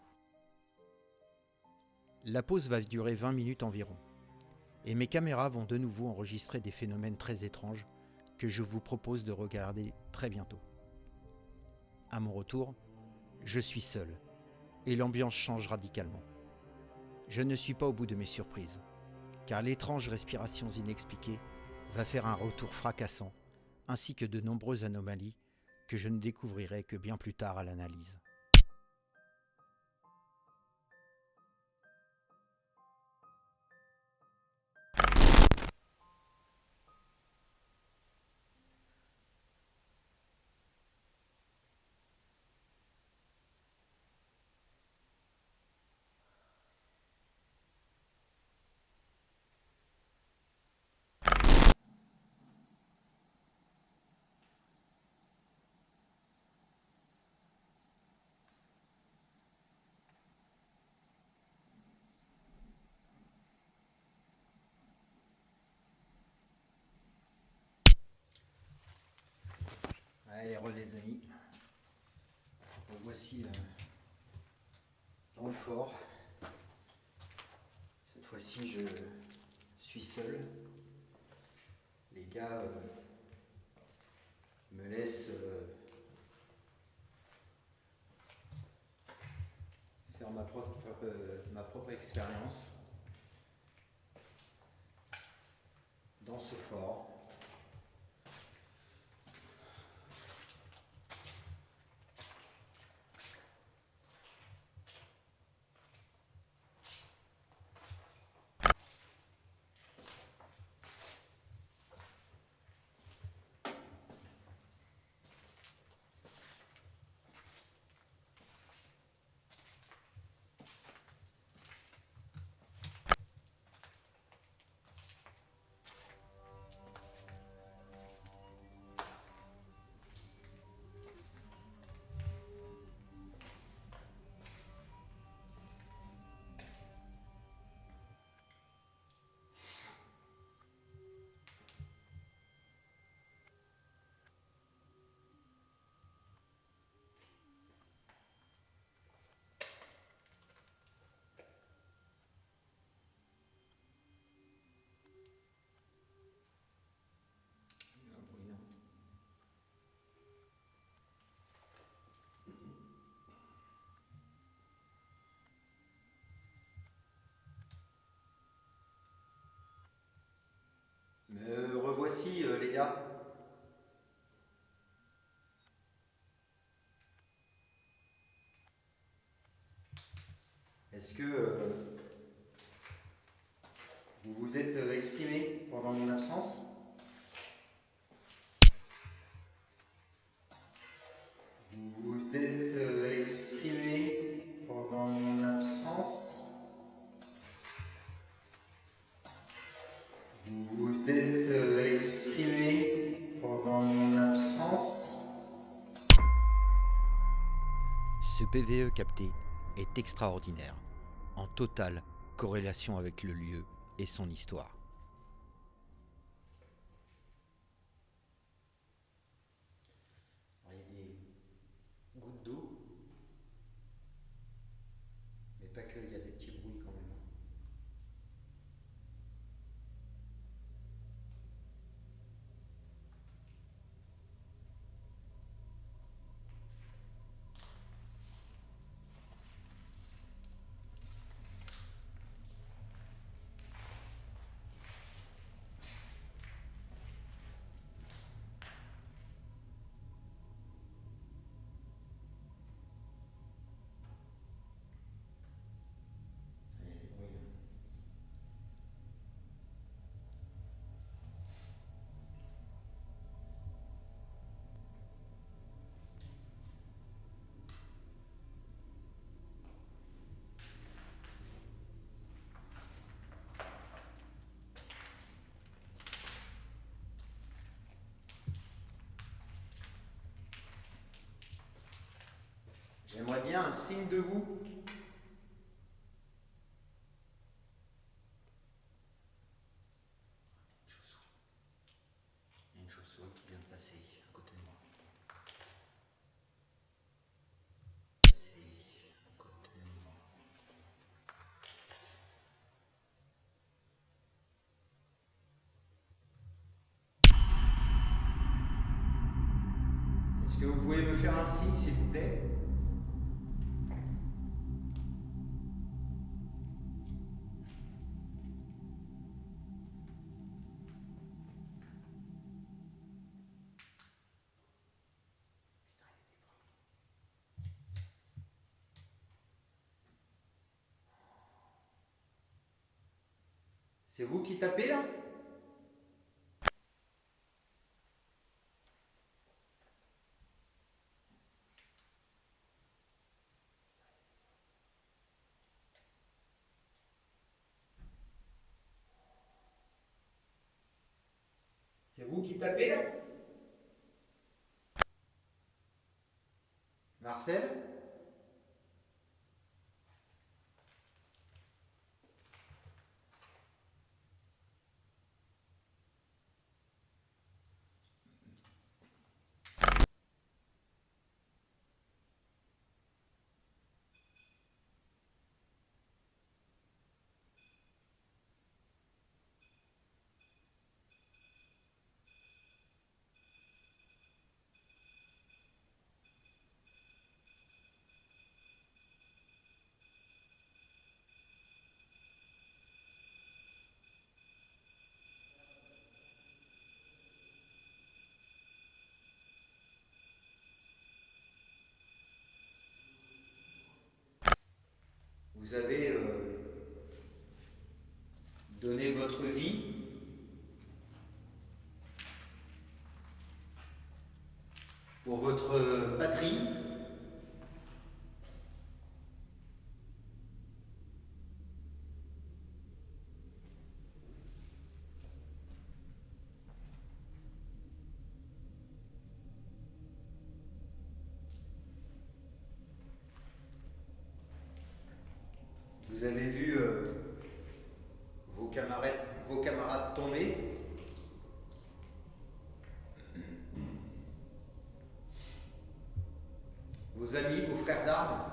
La pause va durer 20 minutes environ, et mes caméras vont de nouveau enregistrer des phénomènes très étranges que je vous propose de regarder très bientôt. À mon retour, je suis seul, et l'ambiance change radicalement. Je ne suis pas au bout de mes surprises, car l'étrange respiration inexpliquée va faire un retour fracassant, ainsi que de nombreuses anomalies que je ne découvrirai que bien plus tard à l'analyse. Allez, les amis. Voici dans le fort. Cette fois-ci, je suis seul. Les gars me laissent faire ma propre expérience dans ce fort. Me revoici, les gars. Est-ce que vous vous êtes exprimé pendant mon absence? Vous vous êtes exprimé pendant mon absence? Vous vous êtes exprimé pendant mon absence? Ce PVE capté est extraordinaire, en totale corrélation avec le lieu et son histoire. J'aimerais bien un signe de vous. Il y a une chauve-souris qui vient de passer à côté de moi. Est-ce que vous pouvez me faire un signe, s'il vous plaît? C'est vous qui tapez là? C'est vous qui tapez là? Marcel? Vous avez donné votre vie pour votre patrie. Vous avez vu vos camarades tomber. Vos amis, vos frères d'armes.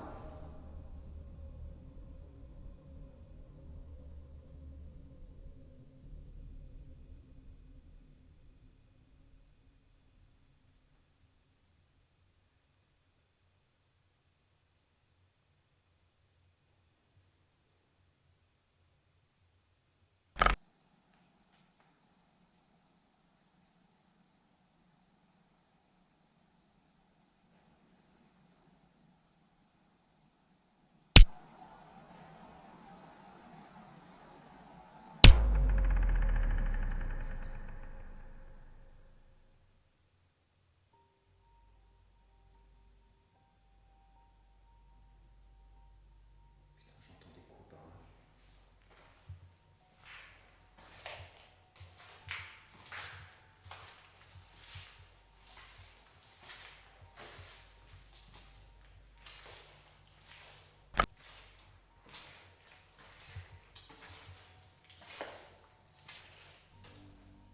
Putain, j'entends des coups par là.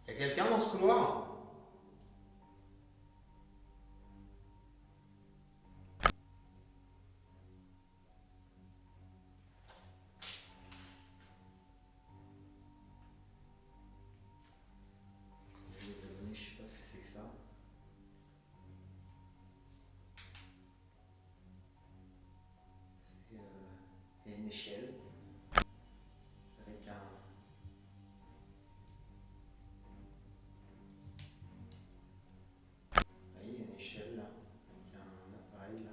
Y a quelqu'un dans ce couloir? Les abonnés, je sais pas ce que c'est que ça. Il y a une échelle avec un. Il y a une échelle là, avec un appareil là.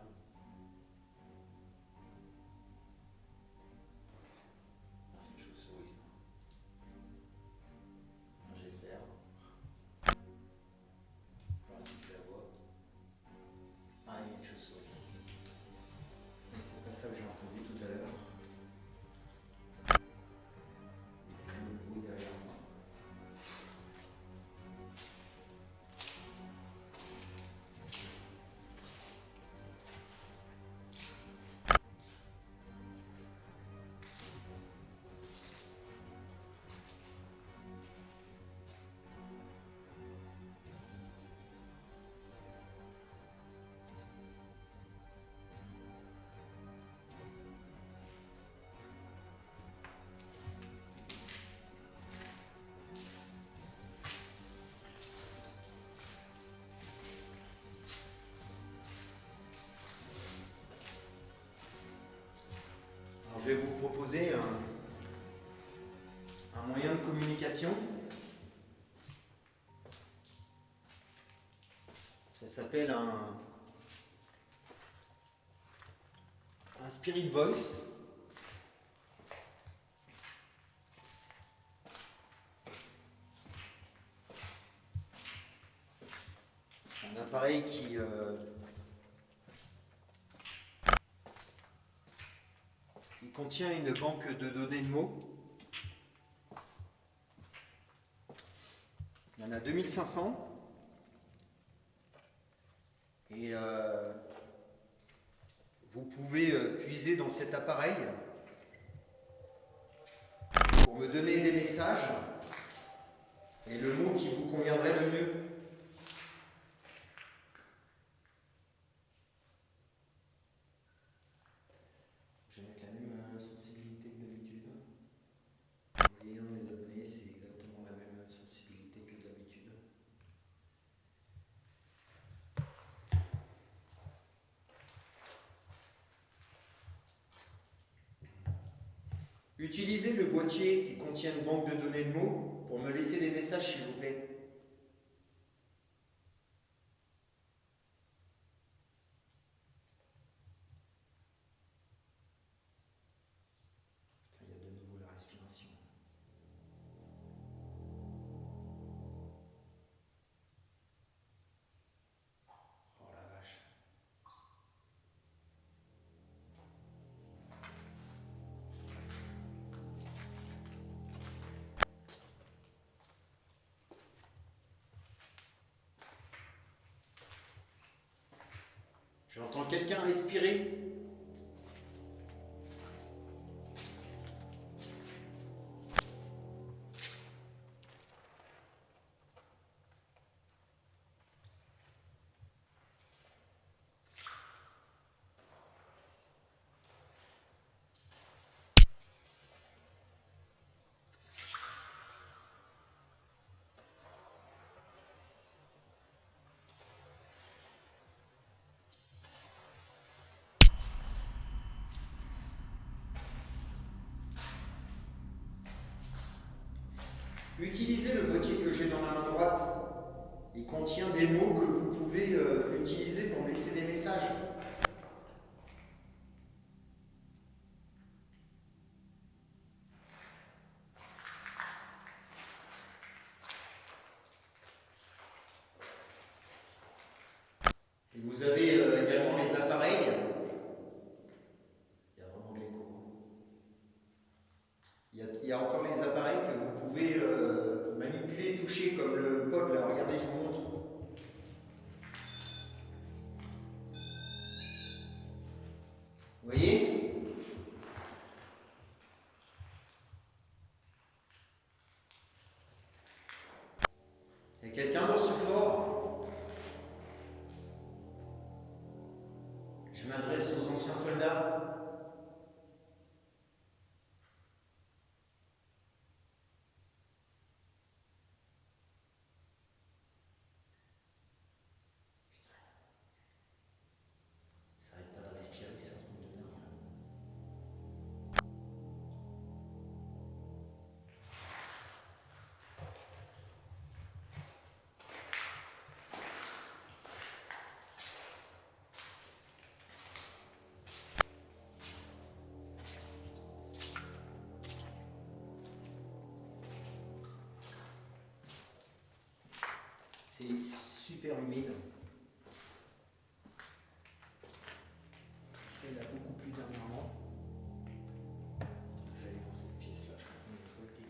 Ah, c'est une chauve-souris ça. Enfin, j'espère. Voir si tu la vois. Ah, il y a une chauve-souris. Mais c'est pas ça que j'ai entendu tout à l'heure. je vais vous proposer un moyen de communication. Ça s'appelle un Spirit Voice. C'est un appareil qui contient une banque de données de mots. Il y en a 2500. Et vous pouvez puiser dans cet appareil pour me donner des messages et le mot qui vous conviendrait le mieux. Je vais mettre la même sensibilité que d'habitude. Vous voyez, les abonnés, c'est exactement la même sensibilité que d'habitude. Utilisez le boîtier qui contient une banque de données de mots pour me laisser des messages, s'il vous plaît. Il y a de nouveau la respiration. Oh la vache. J'entends quelqu'un respirer. Utilisez le boîtier que j'ai dans la main droite. Il contient des mots que vous pouvez utiliser pour me laisser des messages. Et vous avez également les appareils. Il y a vraiment de l'écho. Il y a encore les appareils que vous pouvez manipuler, toucher, comme le pod là. Regardez, je vous montre. Vous voyez? Il y a quelqu'un dans ce fort. Je m'adresse aux anciens soldats. Ça n'arrête pas de respirer, c'est un truc de dingue. C'est super humide. Il y en a beaucoup plus dernièrement. Je vais aller dans cette pièce-là, je crois qu'on est fouetté.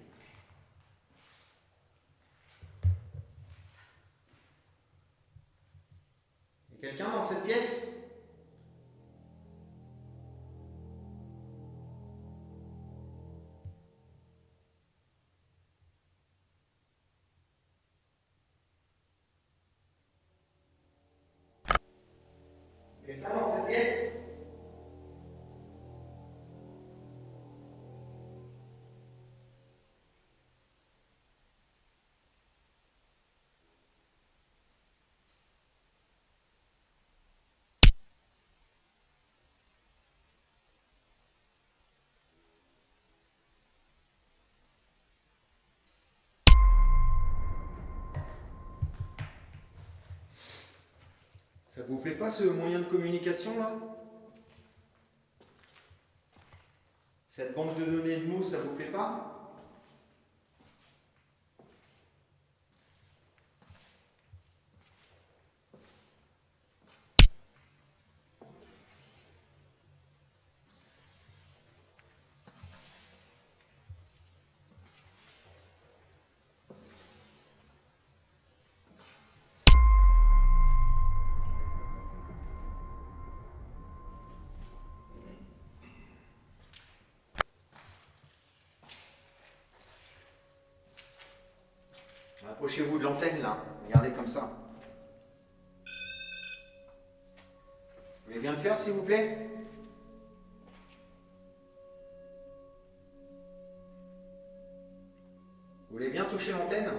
Il y a quelqu'un dans cette pièce? Quelqu'un dans cette pièce? Ça vous plaît pas ce moyen de communication là? Cette banque de données de mots, ça vous plaît pas? Approchez-vous de l'antenne là, regardez comme ça. Vous voulez bien le faire s'il vous plaît? Vous voulez bien toucher l'antenne?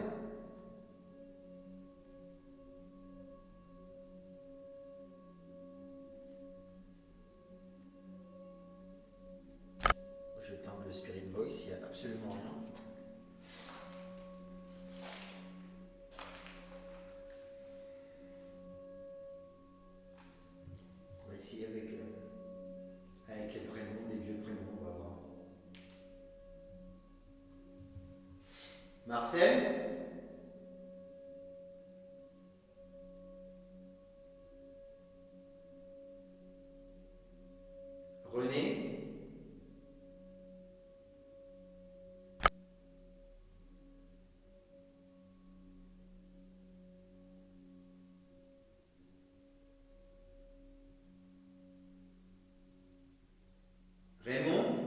Je vais éteindre le Spirit Voice, il n'y a absolument rien. On va essayer avec les prénoms, des vieux prénoms, on va voir. Marcel? René? Raymond?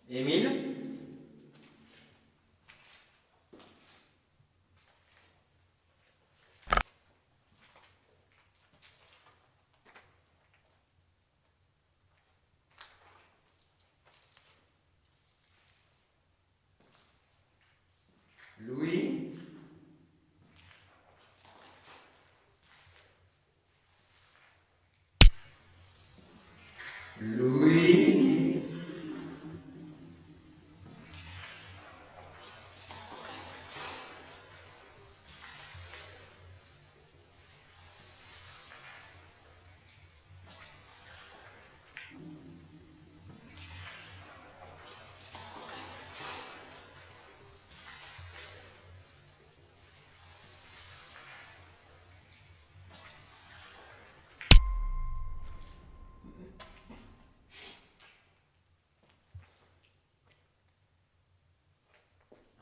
Émile? Louis? Louis?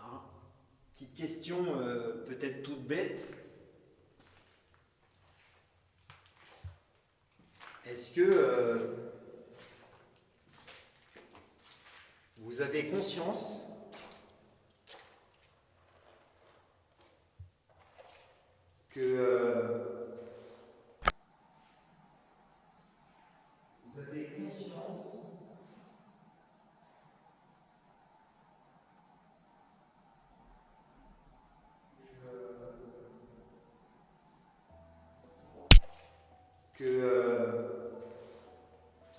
Alors, petite question peut-être toute bête. Est-ce que vous avez conscience que vous avez conscience que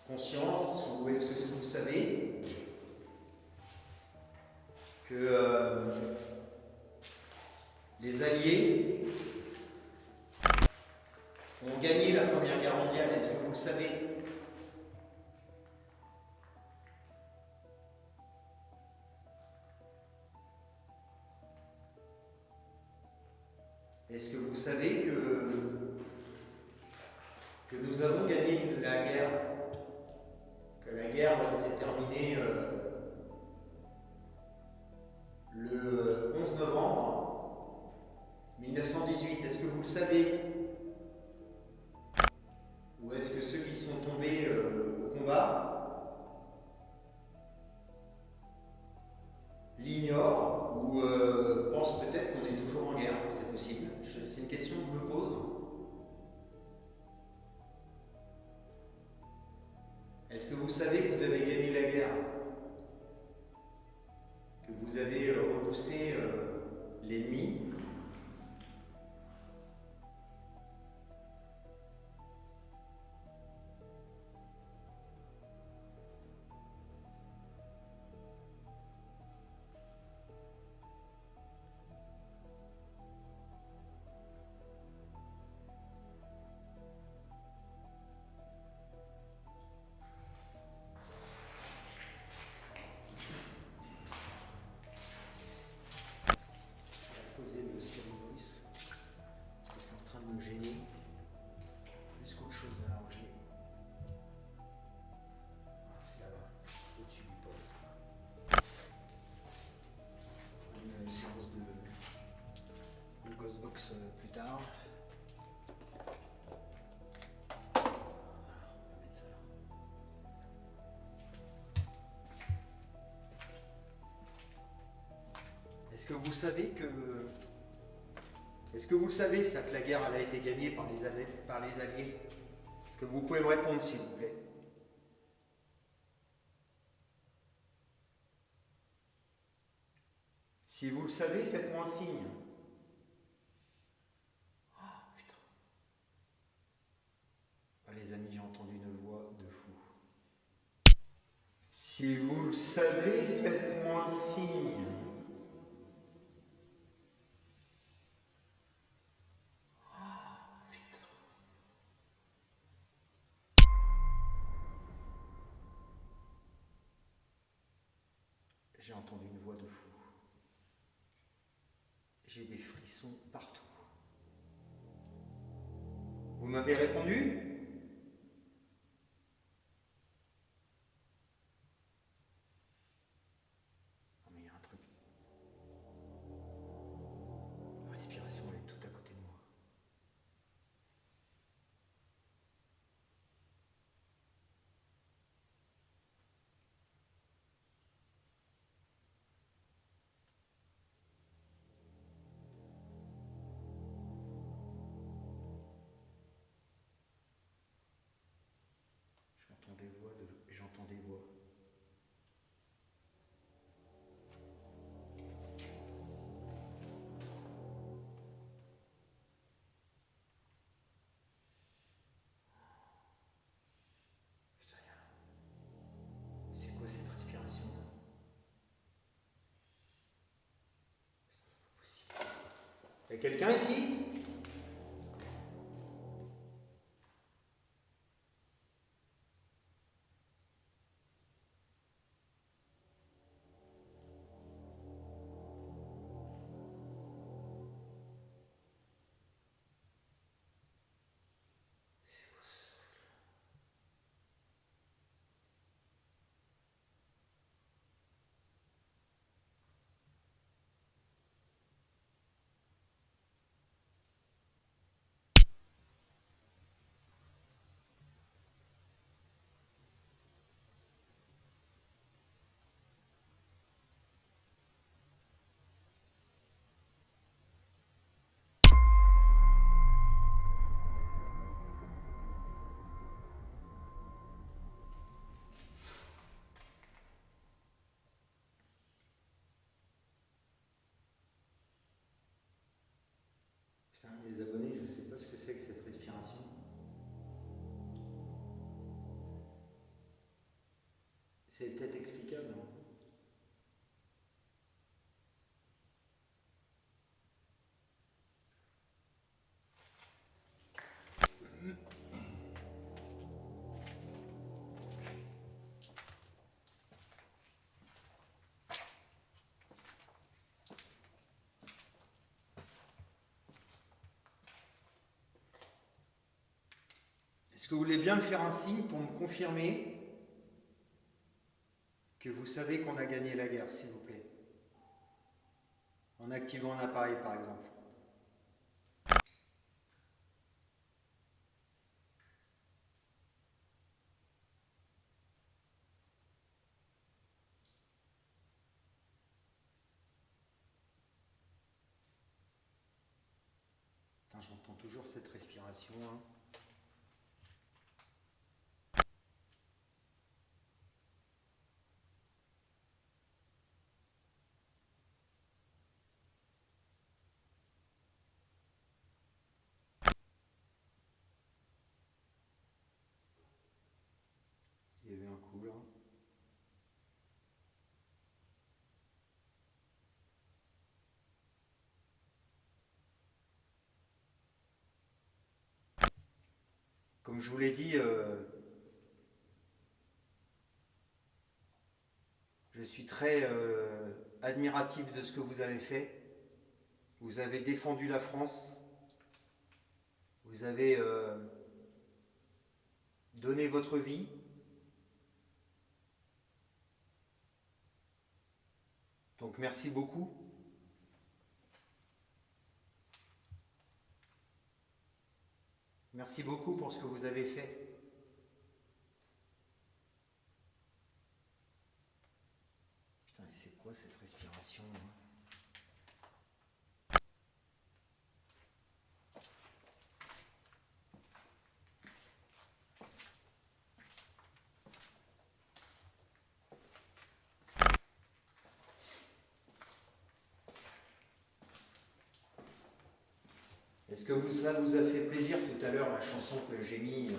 conscience, ou est-ce que vous savez que les Alliés ont gagné la Première Guerre mondiale? Est-ce que vous le savez? Est-ce que vous savez que nous avons gagné la guerre? Que la guerre s'est terminée le 11 novembre 1918. Est-ce que vous le savez? Ou est-ce que ceux qui sont tombés au combat l'ignorent ou pensent peut-être qu'on est toujours en guerre? C'est possible. C'est une question que je me pose. Est-ce que vous savez que vous avez gagné la guerre? Que vous avez repoussé l'ennemi? box plus tard. Est-ce que vous savez ça, que la guerre elle a été gagnée par les Alliés? Est-ce que vous pouvez me répondre, s'il vous plaît? Si vous le savez, faites-moi un signe. Oh, putain. Ah, les amis, j'ai entendu une voix de fou. Si vous le savez, faites-moi un signe. J'ai entendu une voix de fou. J'ai des frissons partout. Vous m'avez répondu? Non mais il y a un truc. La respiration, elle est tout à côté de moi. J'entends des voix. Putain, c'est quoi cette respiration là? C'est pas possible. Y a quelqu'un ici? Putain, les abonnés, je sais pas ce que c'est que cette respiration. C'est peut-être explicable. Hein. Est-ce que vous voulez bien me faire un signe pour me confirmer que vous savez qu'on a gagné la guerre, s'il vous plaît? En activant un appareil, par exemple. Putain, j'entends toujours cette respiration. Hein. Il y avait un coup là. Comme je vous l'ai dit, je suis très admiratif de ce que vous avez fait. Vous avez défendu la France. Vous avez donné votre vie. Donc merci beaucoup. Merci beaucoup pour ce que vous avez fait. Putain, c'est quoi cette respiration, hein? Est-ce que ça vous a fait plaisir tout à l'heure, la chanson que j'ai mis,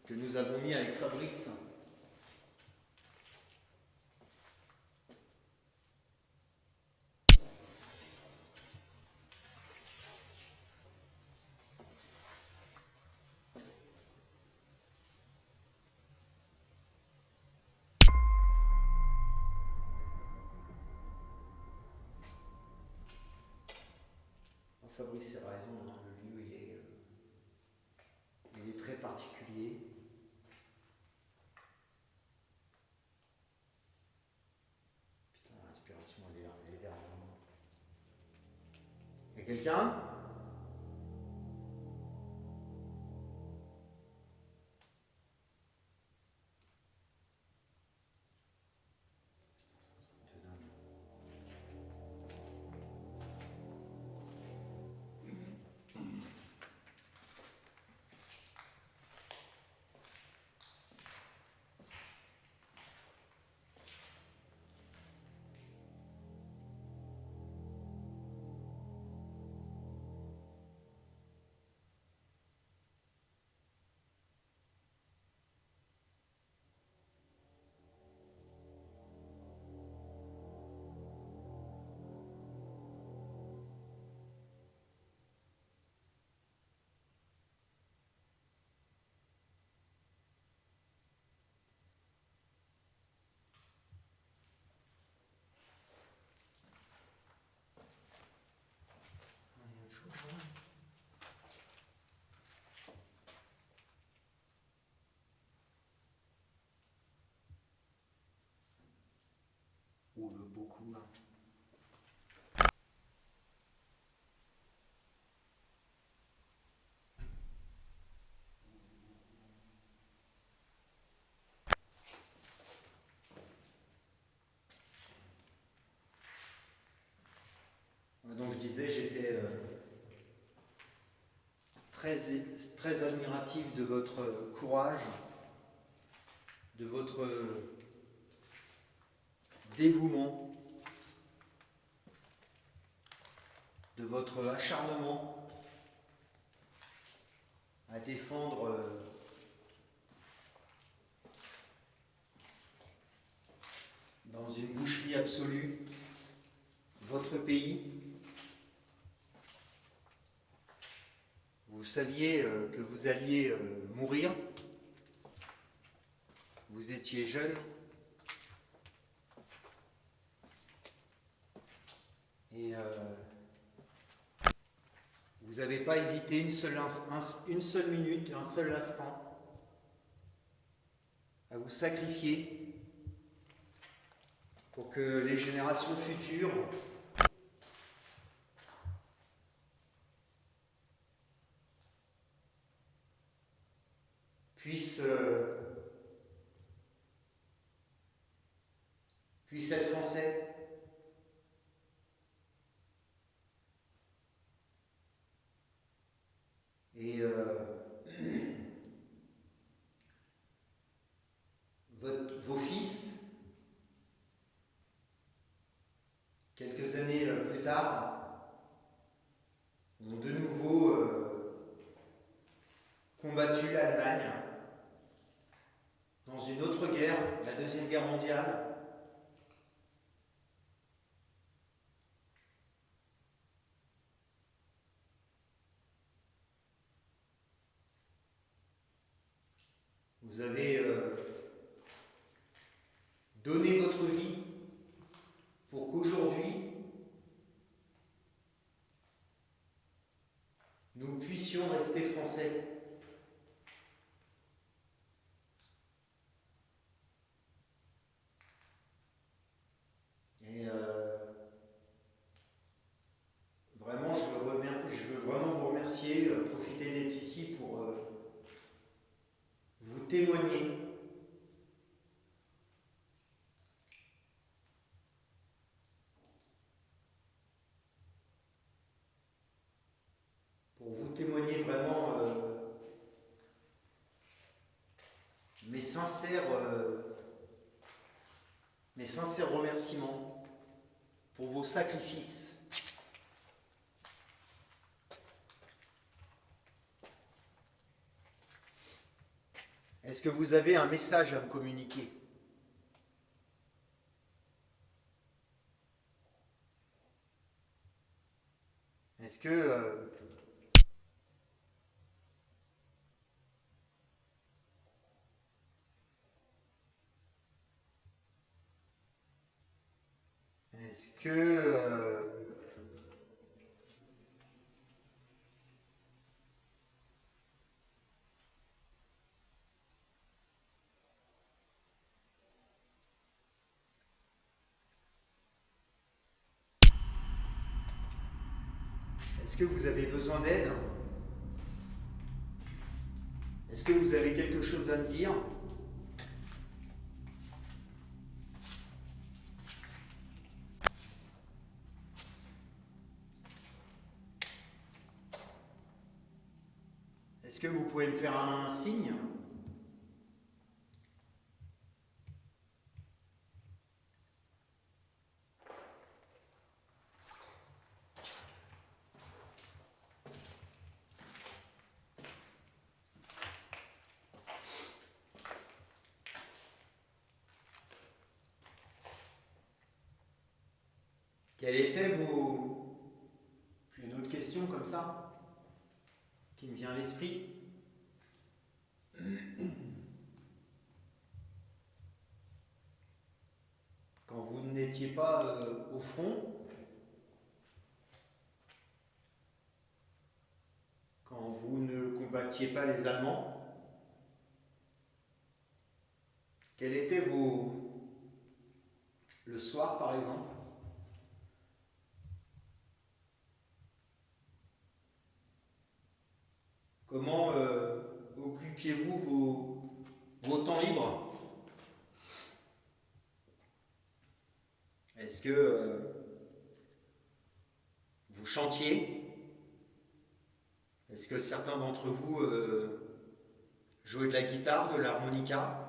que nous avons mis avec Fabrice? Fabrice a raison, hein, le lieu il est très particulier. Putain, l'inspiration elle est derrière moi. Y a quelqu'un? Putain, c'est un truc de dingue. Il y a chaud, hein. Oh, le beaucoup là. Donc je disais, j'étais très admiratif de votre courage, de votre dévouement, de votre acharnement à défendre dans une boucherie absolue votre pays. Vous saviez que vous alliez mourir, vous étiez jeune, et vous n'avez pas hésité une seule minute, un seul instant à vous sacrifier pour que les générations futures puissent être français. Et vos fils, quelques années plus tard, ont de nouveau combattu l'Allemagne dans une autre guerre, la Deuxième Guerre mondiale. Vous avez donné votre vie pour qu'aujourd'hui, nous puissions rester français. Et vraiment, je veux vraiment vous remercier, profiter d'être ici pour témoigner vraiment mes sincères remerciements pour vos sacrifices. Est-ce que vous avez un message à me communiquer? Est-ce que Est-ce que est-ce que vous avez besoin d'aide? Est-ce que vous avez quelque chose à me dire? Est-ce que vous pouvez me faire un signe? Quelles étaient vos... Puis une autre question comme ça, qui me vient à l'esprit. Quand vous n'étiez pas au front, quand vous ne combattiez pas les Allemands, quels étaient vos... Le soir par exemple, comment occupiez-vous vos temps libres? Est-ce que vous chantiez? Est-ce que certains d'entre vous jouaient de la guitare, de l'harmonica?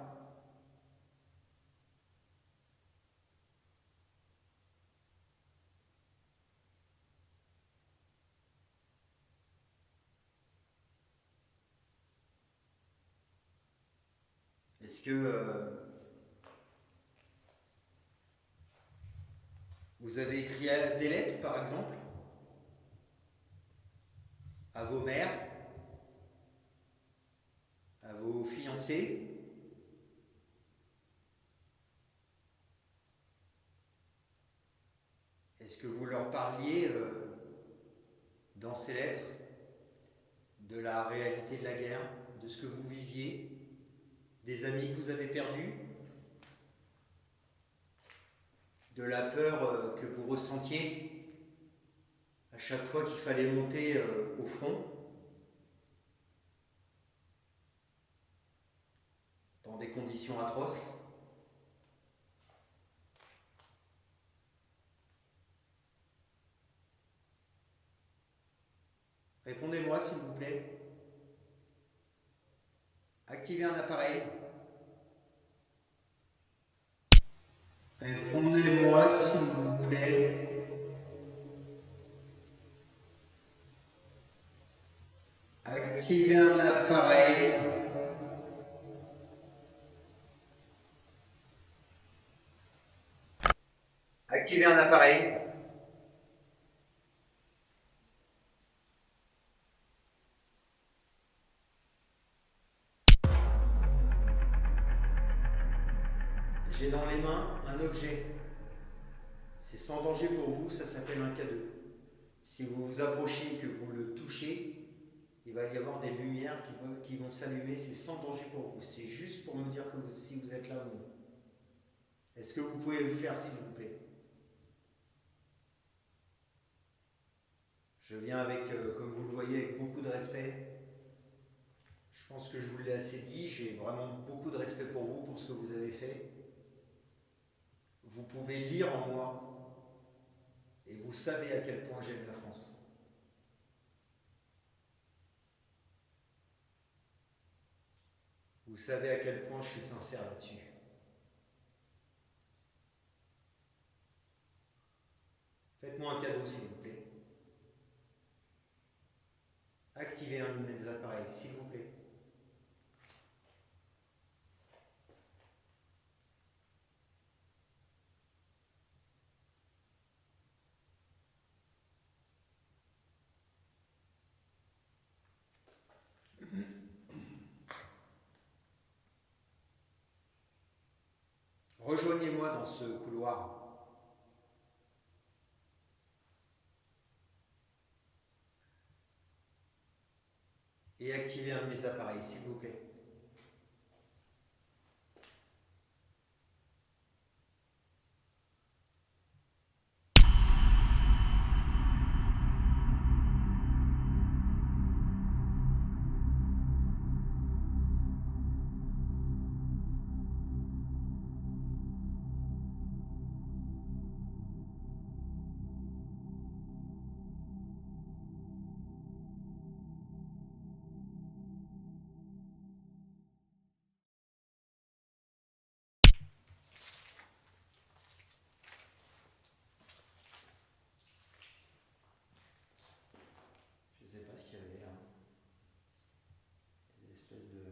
Est-ce que vous avez écrit des lettres, par exemple, à vos mères, à vos fiancés? Est-ce que vous leur parliez dans ces lettres de la réalité de la guerre, de ce que vous viviez, des amis que vous avez perdus, de la peur que vous ressentiez à chaque fois qu'il fallait monter au front, dans des conditions atroces? Répondez-moi s'il vous plaît. Activez un appareil. Répondez-moi s'il vous plaît. Activez un appareil. Activez un appareil. J'ai dans les mains un objet. C'est sans danger pour vous, ça s'appelle un cadeau. Si vous vous approchez et que vous le touchez, il va y avoir des lumières qui vont s'allumer, c'est sans danger pour vous. C'est juste pour me dire que si vous êtes là ou non. Est-ce que vous pouvez le faire s'il vous plaît? Je viens avec, comme vous le voyez, avec beaucoup de respect. Je Je pense que je vous l'ai assez dit, j'ai vraiment beaucoup de respect pour vous, pour ce que vous avez fait. Vous pouvez lire en moi et vous savez à quel point j'aime la France. Vous savez à quel point je suis sincère là-dessus. Faites-moi un cadeau, s'il vous plaît. Activez un de mes appareils, s'il vous plaît. Rejoignez-moi dans ce couloir. Et activez un de mes appareils, s'il vous plaît. Je ne sais pas ce qu'il y avait là. Des espèces de...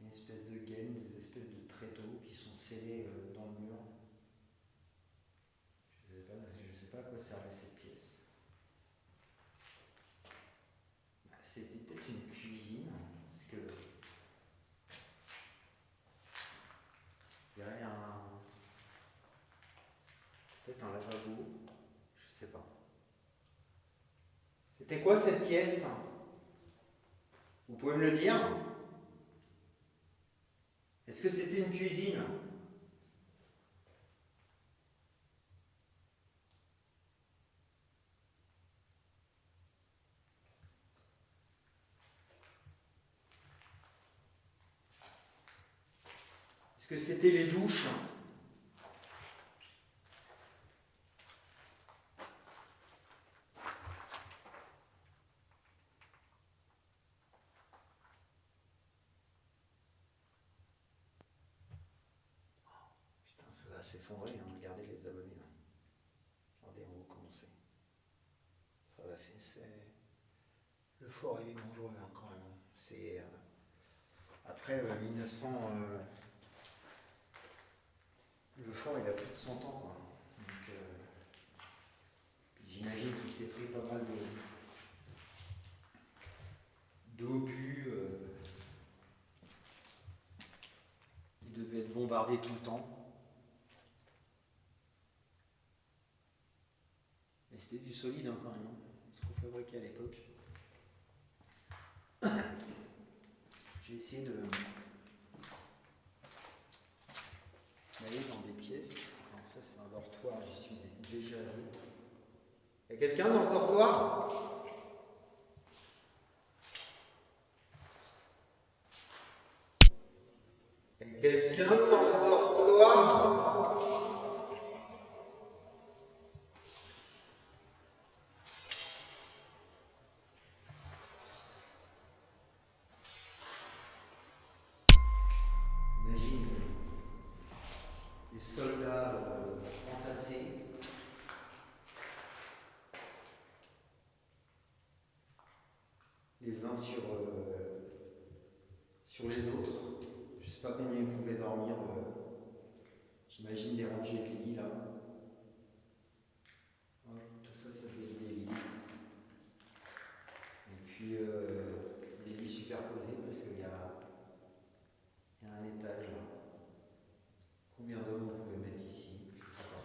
Une espèce de gaine, des espèces de tréteaux qui sont scellés dans le mur. Je ne sais pas à quoi servait cette pièce. C'était peut-être une cuisine, parce que il y avait peut-être un lavabo, je sais pas. C'était quoi cette pièce? Vous pouvez me le dire? Est-ce que c'était une cuisine? Est-ce que c'était les douches? Putain, ça va s'effondrer, hein. Regardez les abonnés là. Regardez, on va commencer. Ça va faire. Le fort, il est dangereux hein, quand même. C'est. Après 1900. Le fort, il a plus de 100 ans, quoi. Donc, j'imagine qu'il s'est pris pas mal d'obus. Il devait être bombardé tout le temps. Mais c'était du solide hein, quand même, hein, ce qu'on fabriquait à l'époque. J'ai essayé d'aller dans des pièces. Alors ça, c'est un dortoir, j'y suis déjà allé. Il y a quelqu'un dans ce dortoir? Il y a quelqu'un dans ce dortoir? Imagine des soldats entassés. Les uns sur les autres. Je ne sais pas combien ils pouvaient dormir. J'imagine des rangées de lits là. Ouais, tout ça, ça fait des lits. Et puis des lits superposés parce qu'il y a un étage là. Combien d'hommes on pouvait mettre ici? Je ne sais pas.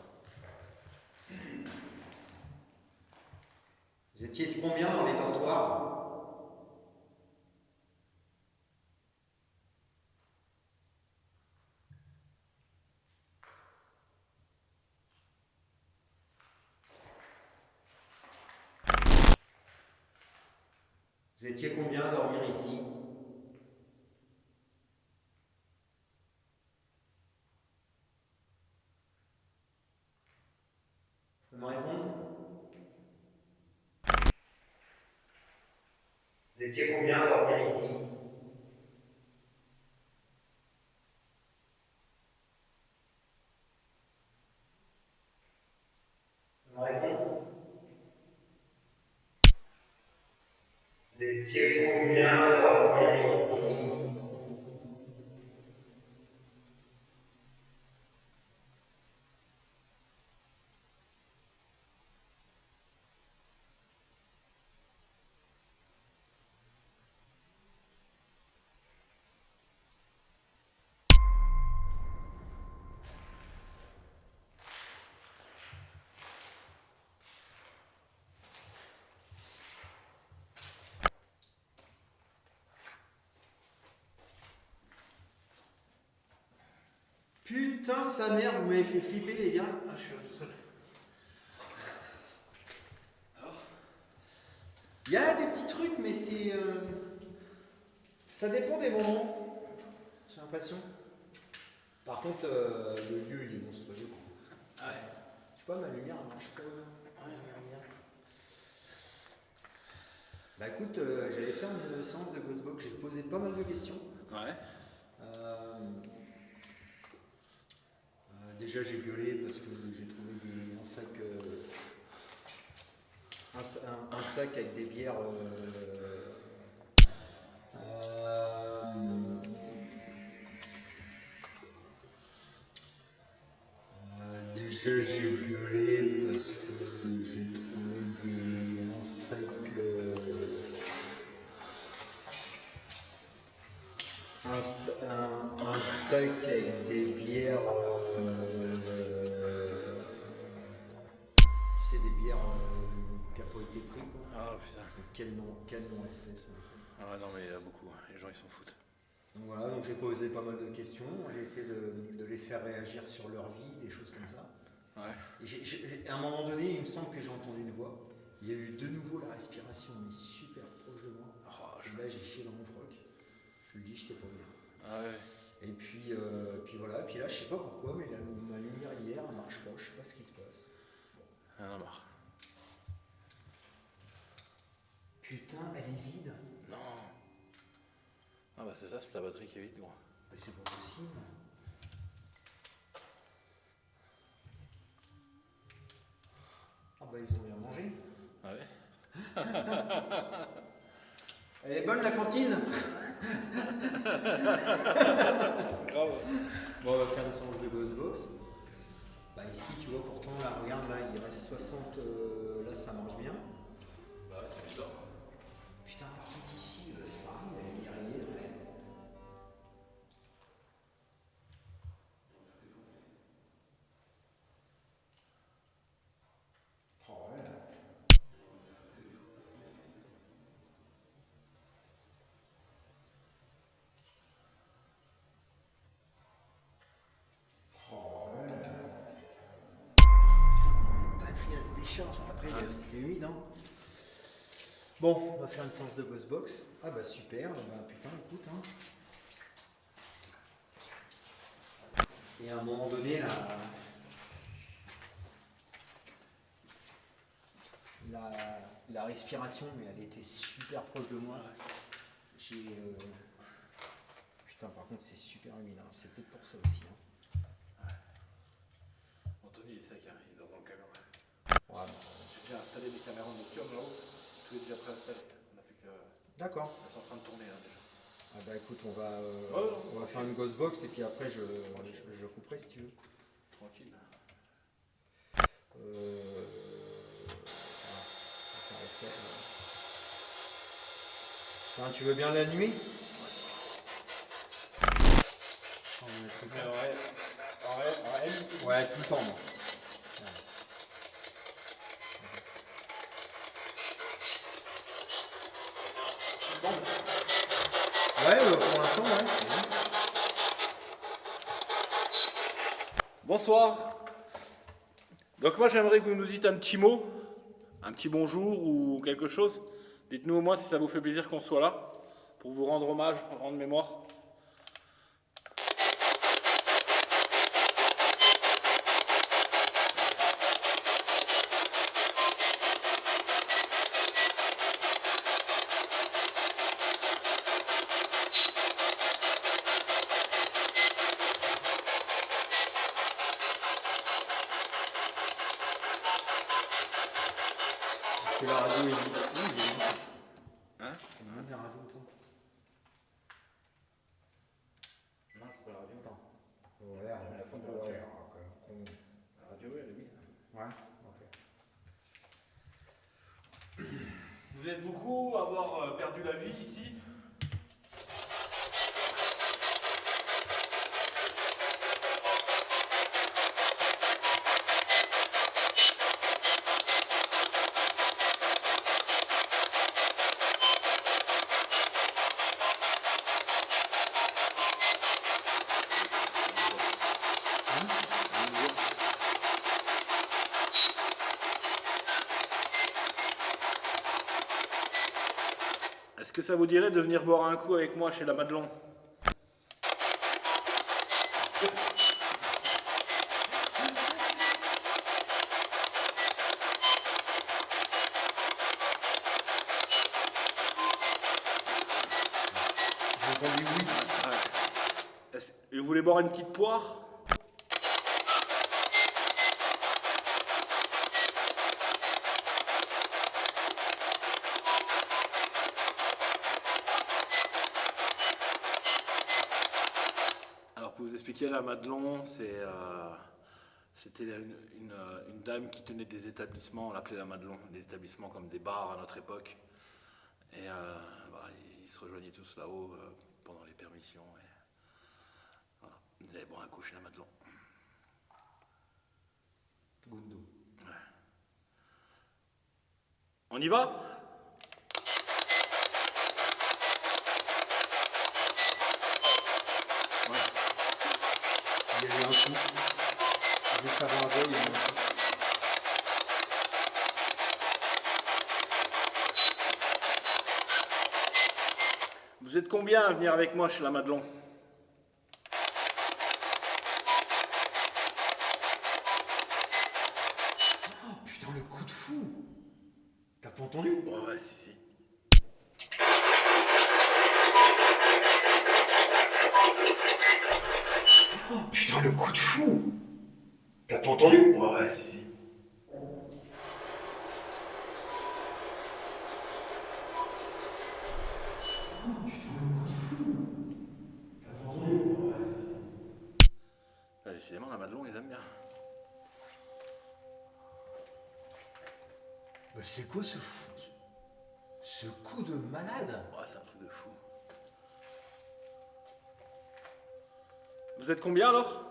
Vous étiez combien dans les dortoirs? Vous étiez combien à dormir ici? Vous me répondre? Vous étiez combien à dormir ici? Vous me répondre? Vous étiez combien à dormir ici? Putain, sa mère, vous m'avez fait flipper, les gars. Ah, je suis là tout seul. Alors? Il y a des petits trucs, mais c'est. Ça dépend des moments. J'ai l'impression. Par contre, le lieu, il est monstrueux. Ah ouais. Je sais pas, ma lumière, elle marche pas. Ouais, Bah écoute, j'allais faire une séance de Ghostbox, j'ai posé pas mal de questions. ouais. Déjà j'ai gueulé parce que j'ai trouvé un sac avec des bières. Déjà j'ai gueulé parce que j'ai trouvé un sac. Un sac avec des bières. C'est des bières qui n'ont pas été pris quoi. Ah putain. Quel nom espèce. Ah non mais il y a beaucoup, les gens ils s'en foutent. Donc voilà, donc j'ai posé pas mal de questions, j'ai essayé de les faire réagir sur leur vie, des choses comme ça. Ouais. Et à un moment donné, il me semble que j'ai entendu une voix. Il y a eu de nouveau la respiration, mais super proche de moi. Oh, Et là, j'ai chié dans mon froc. Je lui dis, j'étais pas bien. Ah ouais. Et puis voilà, puis là, je sais pas pourquoi, mais ma lumière hier, elle marche pas, je sais pas ce qui se passe. Ah non, marre. Putain, elle est vide. Non. Ah bah c'est ça, c'est ta batterie qui est vide, gros. Mais c'est pas possible. Ah bah ils ont bien mangé. Ah ouais. Elle est bonne la cantine. Grave. Bon, on va faire une séance de Ghostbox. Bah ici, tu vois, pourtant, là, regarde, là, il reste 60, là, ça marche bien. Bah ouais, c'est bizarre. Putain, par contre, ici, c'est pareil, la lumière hier, Oh ouais. Oh ouais. Putain, comment les batteries elles se déchargent. Après, c'est humide, hein. Bon, on va faire une séance de Ghostbox. Ah bah super, bah putain, écoute, hein. Et à un moment donné, la respiration, mais elle était super proche de moi. J'ai. Putain, par contre, c'est super humide, hein. C'est peut-être pour ça aussi. Hein. Anthony, il est sec, hein, il dort dans le camion. Ouais, J'ai déjà installé mes caméras nocturnes là-haut. Tout est déjà préinstallé. On n'a plus que. d'accord. Elles sont en train de tourner hein, déjà. Ah bah écoute, on va tranquille. faire une Ghostbox et puis après je couperai si tu veux. Tranquille. Voilà, on va faire Putain, tu veux bien l'animer? Ouais, tout le temps. Moi. Ouais, pour l'instant, ouais. Bonsoir. Donc moi j'aimerais que vous nous dites un petit mot, un petit bonjour ou quelque chose. Dites-nous au moins si ça vous fait plaisir qu'on soit là, pour vous rendre hommage, rendre mémoire. Est-ce que la radio est libre? Oui, il est libre. Hein? Non, c'est la radio autant. Non, c'est pas la radio autant. Ouais, la fin de la La radio, elle est mise. Ouais, ok. Vous êtes beaucoup à avoir perdu la vie ici. Est-ce que ça vous dirait de venir boire un coup avec moi chez la Madelon? J'ai entendu oui. Et vous voulez boire une petite poire? Alors pour vous expliquer, la Madelon, c'était une dame qui tenait des établissements, on l'appelait la Madelon, des établissements comme des bars à notre époque. Et voilà, ils se rejoignaient tous là-haut pendant les permissions. Et voilà, ils allaient boire un coup chez la Madelon. Goundou. Ouais. On y va? Il y a eu un coup. Juste avant la voix, il y a eu un coup. Vous êtes combien à venir avec moi chez la Madelon? Oh putain, le coup de fou! T'as pas entendu? Ouais, si. Oh putain, le coup de fou! T'as pas entendu? Ouais, si. Ah, décidément, la Madelon, ils aiment bien. Mais c'est quoi ce fou? Ce coup de malade? Ouais, c'est un truc de fou. Vous êtes combien alors?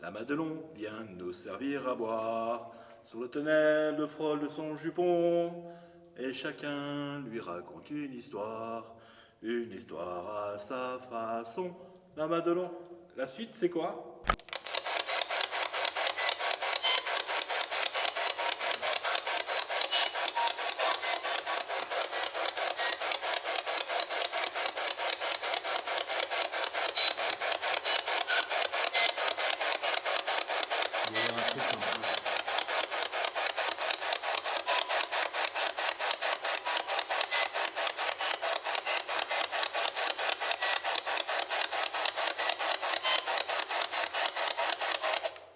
La Madelon vient nous servir à boire sur le tonnelle de frôle de son jupon. Et chacun lui raconte une histoire à sa façon. La Madelon, la suite c'est quoi? Il y a eu un truc un peu.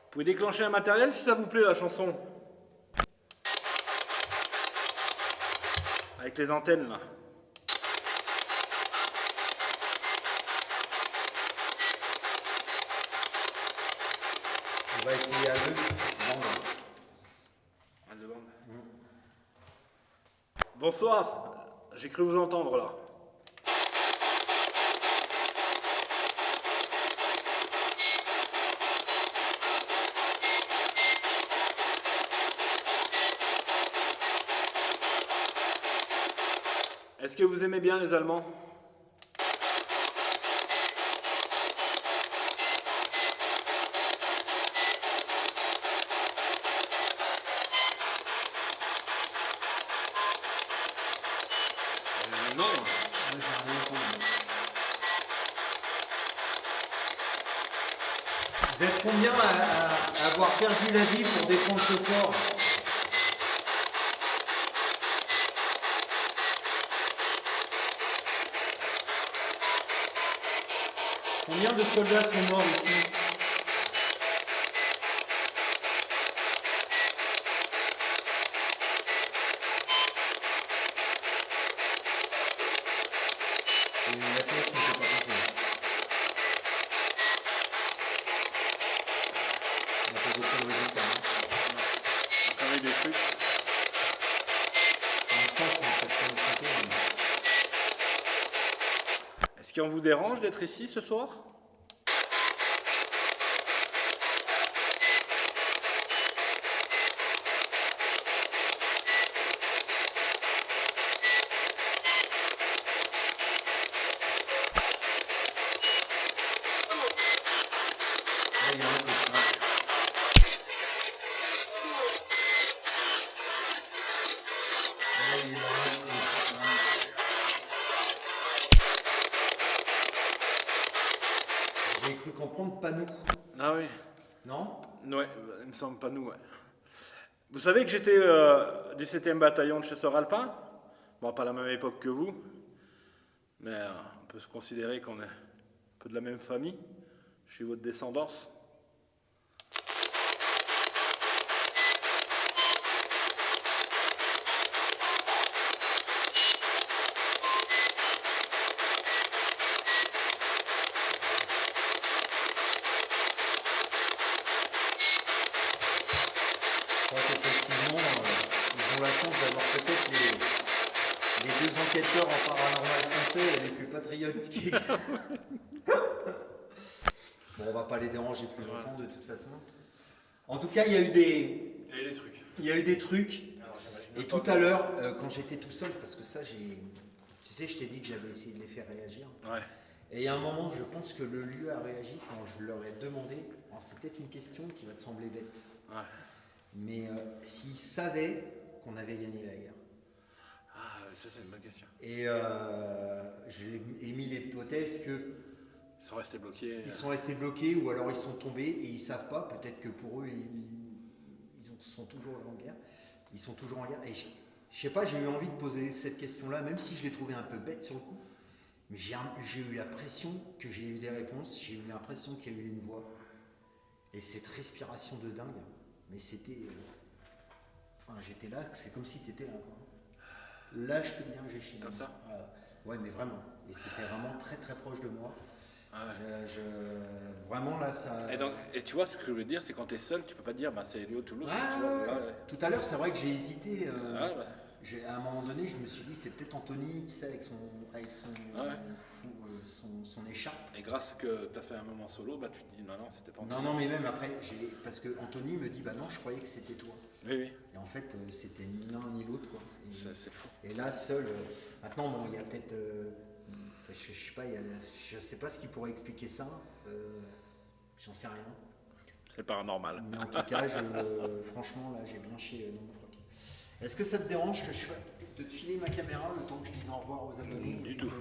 Vous pouvez déclencher un matériel si ça vous plaît la chanson. Avec les antennes là. On va essayer à deux. Bon, Bonsoir, j'ai cru vous entendre là. Est-ce que vous aimez bien les Allemands? Non. Moi, j'ai rien entendu. Vous êtes combien à avoir perdu la vie pour défendre ce fort? Combien de soldats sont morts ici? Il y a une réponse, mais j'ai pas compris. On n'a pas beaucoup de résultats. Encore eu des trucs. Je pense parce qu'on est trompé. Est-ce qu'on vous dérange d'être ici ce soir? Là, il y a un truc. Là, il y a un truc. J'ai cru comprendre pas nous. Ah oui. Non? Ouais, il me semble pas nous, ouais. Vous savez que j'étais du 7e bataillon de chasseurs alpins? Bon, pas à la même époque que vous, mais on peut se considérer qu'on est un peu de la même famille. Je suis votre descendance. Je crois qu'effectivement, ils ont la chance d'avoir peut-être les deux enquêteurs en paranormal français les plus patriotes qui. Bon, on va pas les déranger plus longtemps de toute façon. En tout cas, il y a eu des, Et les trucs. il y a eu des trucs. Alors, j'imagine Et pas tout à l'heure, quand j'étais tout seul, parce que ça, tu sais, je t'ai dit que j'avais essayé de les faire réagir. Ouais. Et il y a un moment, je pense que le lieu a réagi quand je leur ai demandé. Alors, c'est peut-être une question qui va te sembler bête, Ouais. mais s'ils savaient qu'on avait gagné la guerre. Ah, ça c'est une bonne question. Et j'ai émis l'hypothèse qu'ils Ils sont restés bloqués. sont restés bloqués ou alors ils sont tombés et ils savent pas. Peut-être que pour eux, sont toujours en guerre. Ils sont toujours en guerre. Et je sais pas, j'ai eu envie de poser cette question-là, même si je l'ai trouvé un peu bête sur le coup. Mais j'ai eu l'impression que j'ai eu des réponses. J'ai eu l'impression qu'il y a eu une voix. Et cette respiration de dingue. Mais c'était. Enfin, j'étais là, c'est comme si tu étais là, quoi. Là, je peux te dire que j'ai chié. Comme ça? Ouais, mais vraiment. Et c'était vraiment très très proche de moi. Ah ouais. Vraiment là, ça. Et tu vois, ce que je veux dire, c'est quand tu es seul, tu peux pas te dire, bah, c'est Elio Toulouse. Ah, tu vois, ouais. ouais. Tout à l'heure, c'est vrai que j'ai hésité. Ah, ouais. À un moment donné, je me suis dit, c'est peut-être Anthony, tu sais, avec son Ah ouais. son écharpe. Et grâce que tu as fait un moment solo, bah, tu te dis, non, c'est pas Non, non, mais même après, parce que Anthony me dit, bah non, je croyais que c'était toi. Oui, oui. Et en fait, c'était ni l'un ni l'autre, quoi. C'est fou. Et là, seul. Maintenant, bon, il y a peut-être. Je sais pas, je sais pas ce qui pourrait expliquer ça. J'en sais rien. C'est paranormal. Mais en tout cas, franchement, là, j'ai bien chié dans mon froc. Est-ce que ça te dérange de te filer ma caméra le temps que je dise au revoir aux abonnés? Du tout.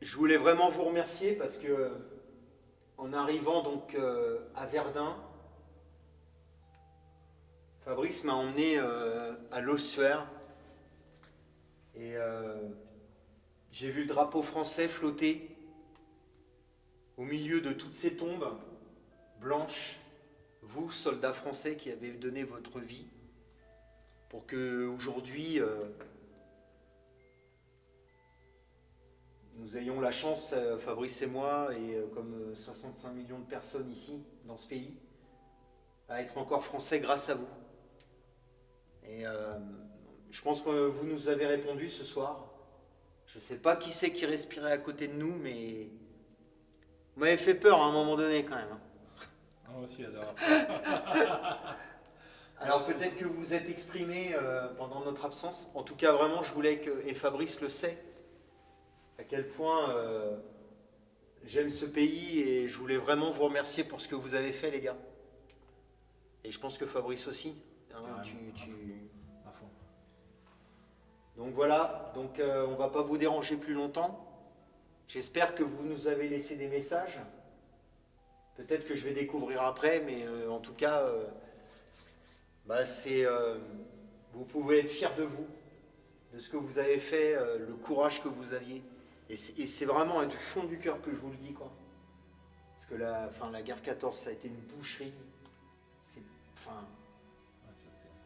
Je voulais vraiment vous remercier parce que en arrivant donc à Verdun, Fabrice m'a emmené à l'ossuaire et j'ai vu le drapeau français flotter au milieu de toutes ces tombes blanches, vous, soldats français qui avez donné votre vie pour que aujourd'hui nous ayons la chance, Fabrice et moi, et comme 65 millions de personnes ici, dans ce pays, à être encore français grâce à vous. Et je pense que vous nous avez répondu ce soir. Je ne sais pas qui c'est qui respirait à côté de nous, mais vous m'avez fait peur à un moment donné quand même. Moi aussi, adore. Alors Alors peut-être que vous vous êtes exprimé pendant notre absence. En tout cas, vraiment, je voulais que, et Fabrice le sait, à quel point j'aime ce pays et je voulais vraiment vous remercier pour ce que vous avez fait, les gars. Et je pense que Fabrice aussi. Hein, À fond. Donc voilà, donc, on ne va pas vous déranger plus longtemps. J'espère que vous nous avez laissé des messages. Peut-être que je vais découvrir après, mais en tout cas, vous pouvez être fiers de vous, de ce que vous avez fait, le courage que vous aviez. Et c'est vraiment du fond du cœur que je vous le dis, quoi. Parce que la guerre 14, ça a été une boucherie.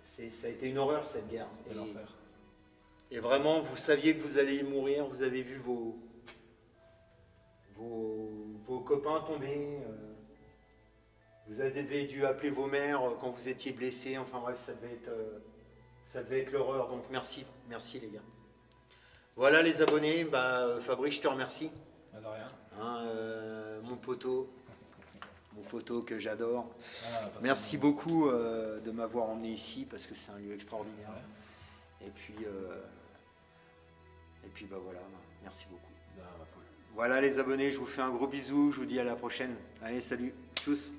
Ça a été une horreur, cette guerre. C'était l'enfer. Et vraiment, vous saviez que vous alliez y mourir, vous avez vu vos copains tomber. Vous avez dû appeler vos mères quand vous étiez blessés. Enfin bref, ça devait être l'horreur. Donc merci les gars. Voilà les abonnés. Fabrice, je te remercie. De rien. Hein, mon poteau que j'adore. Merci beaucoup de m'avoir emmené ici parce que c'est un lieu extraordinaire. Ouais. Et puis voilà, merci beaucoup. Voilà les abonnés, je vous fais un gros bisou, je vous dis à la prochaine. Allez, salut, tchuss.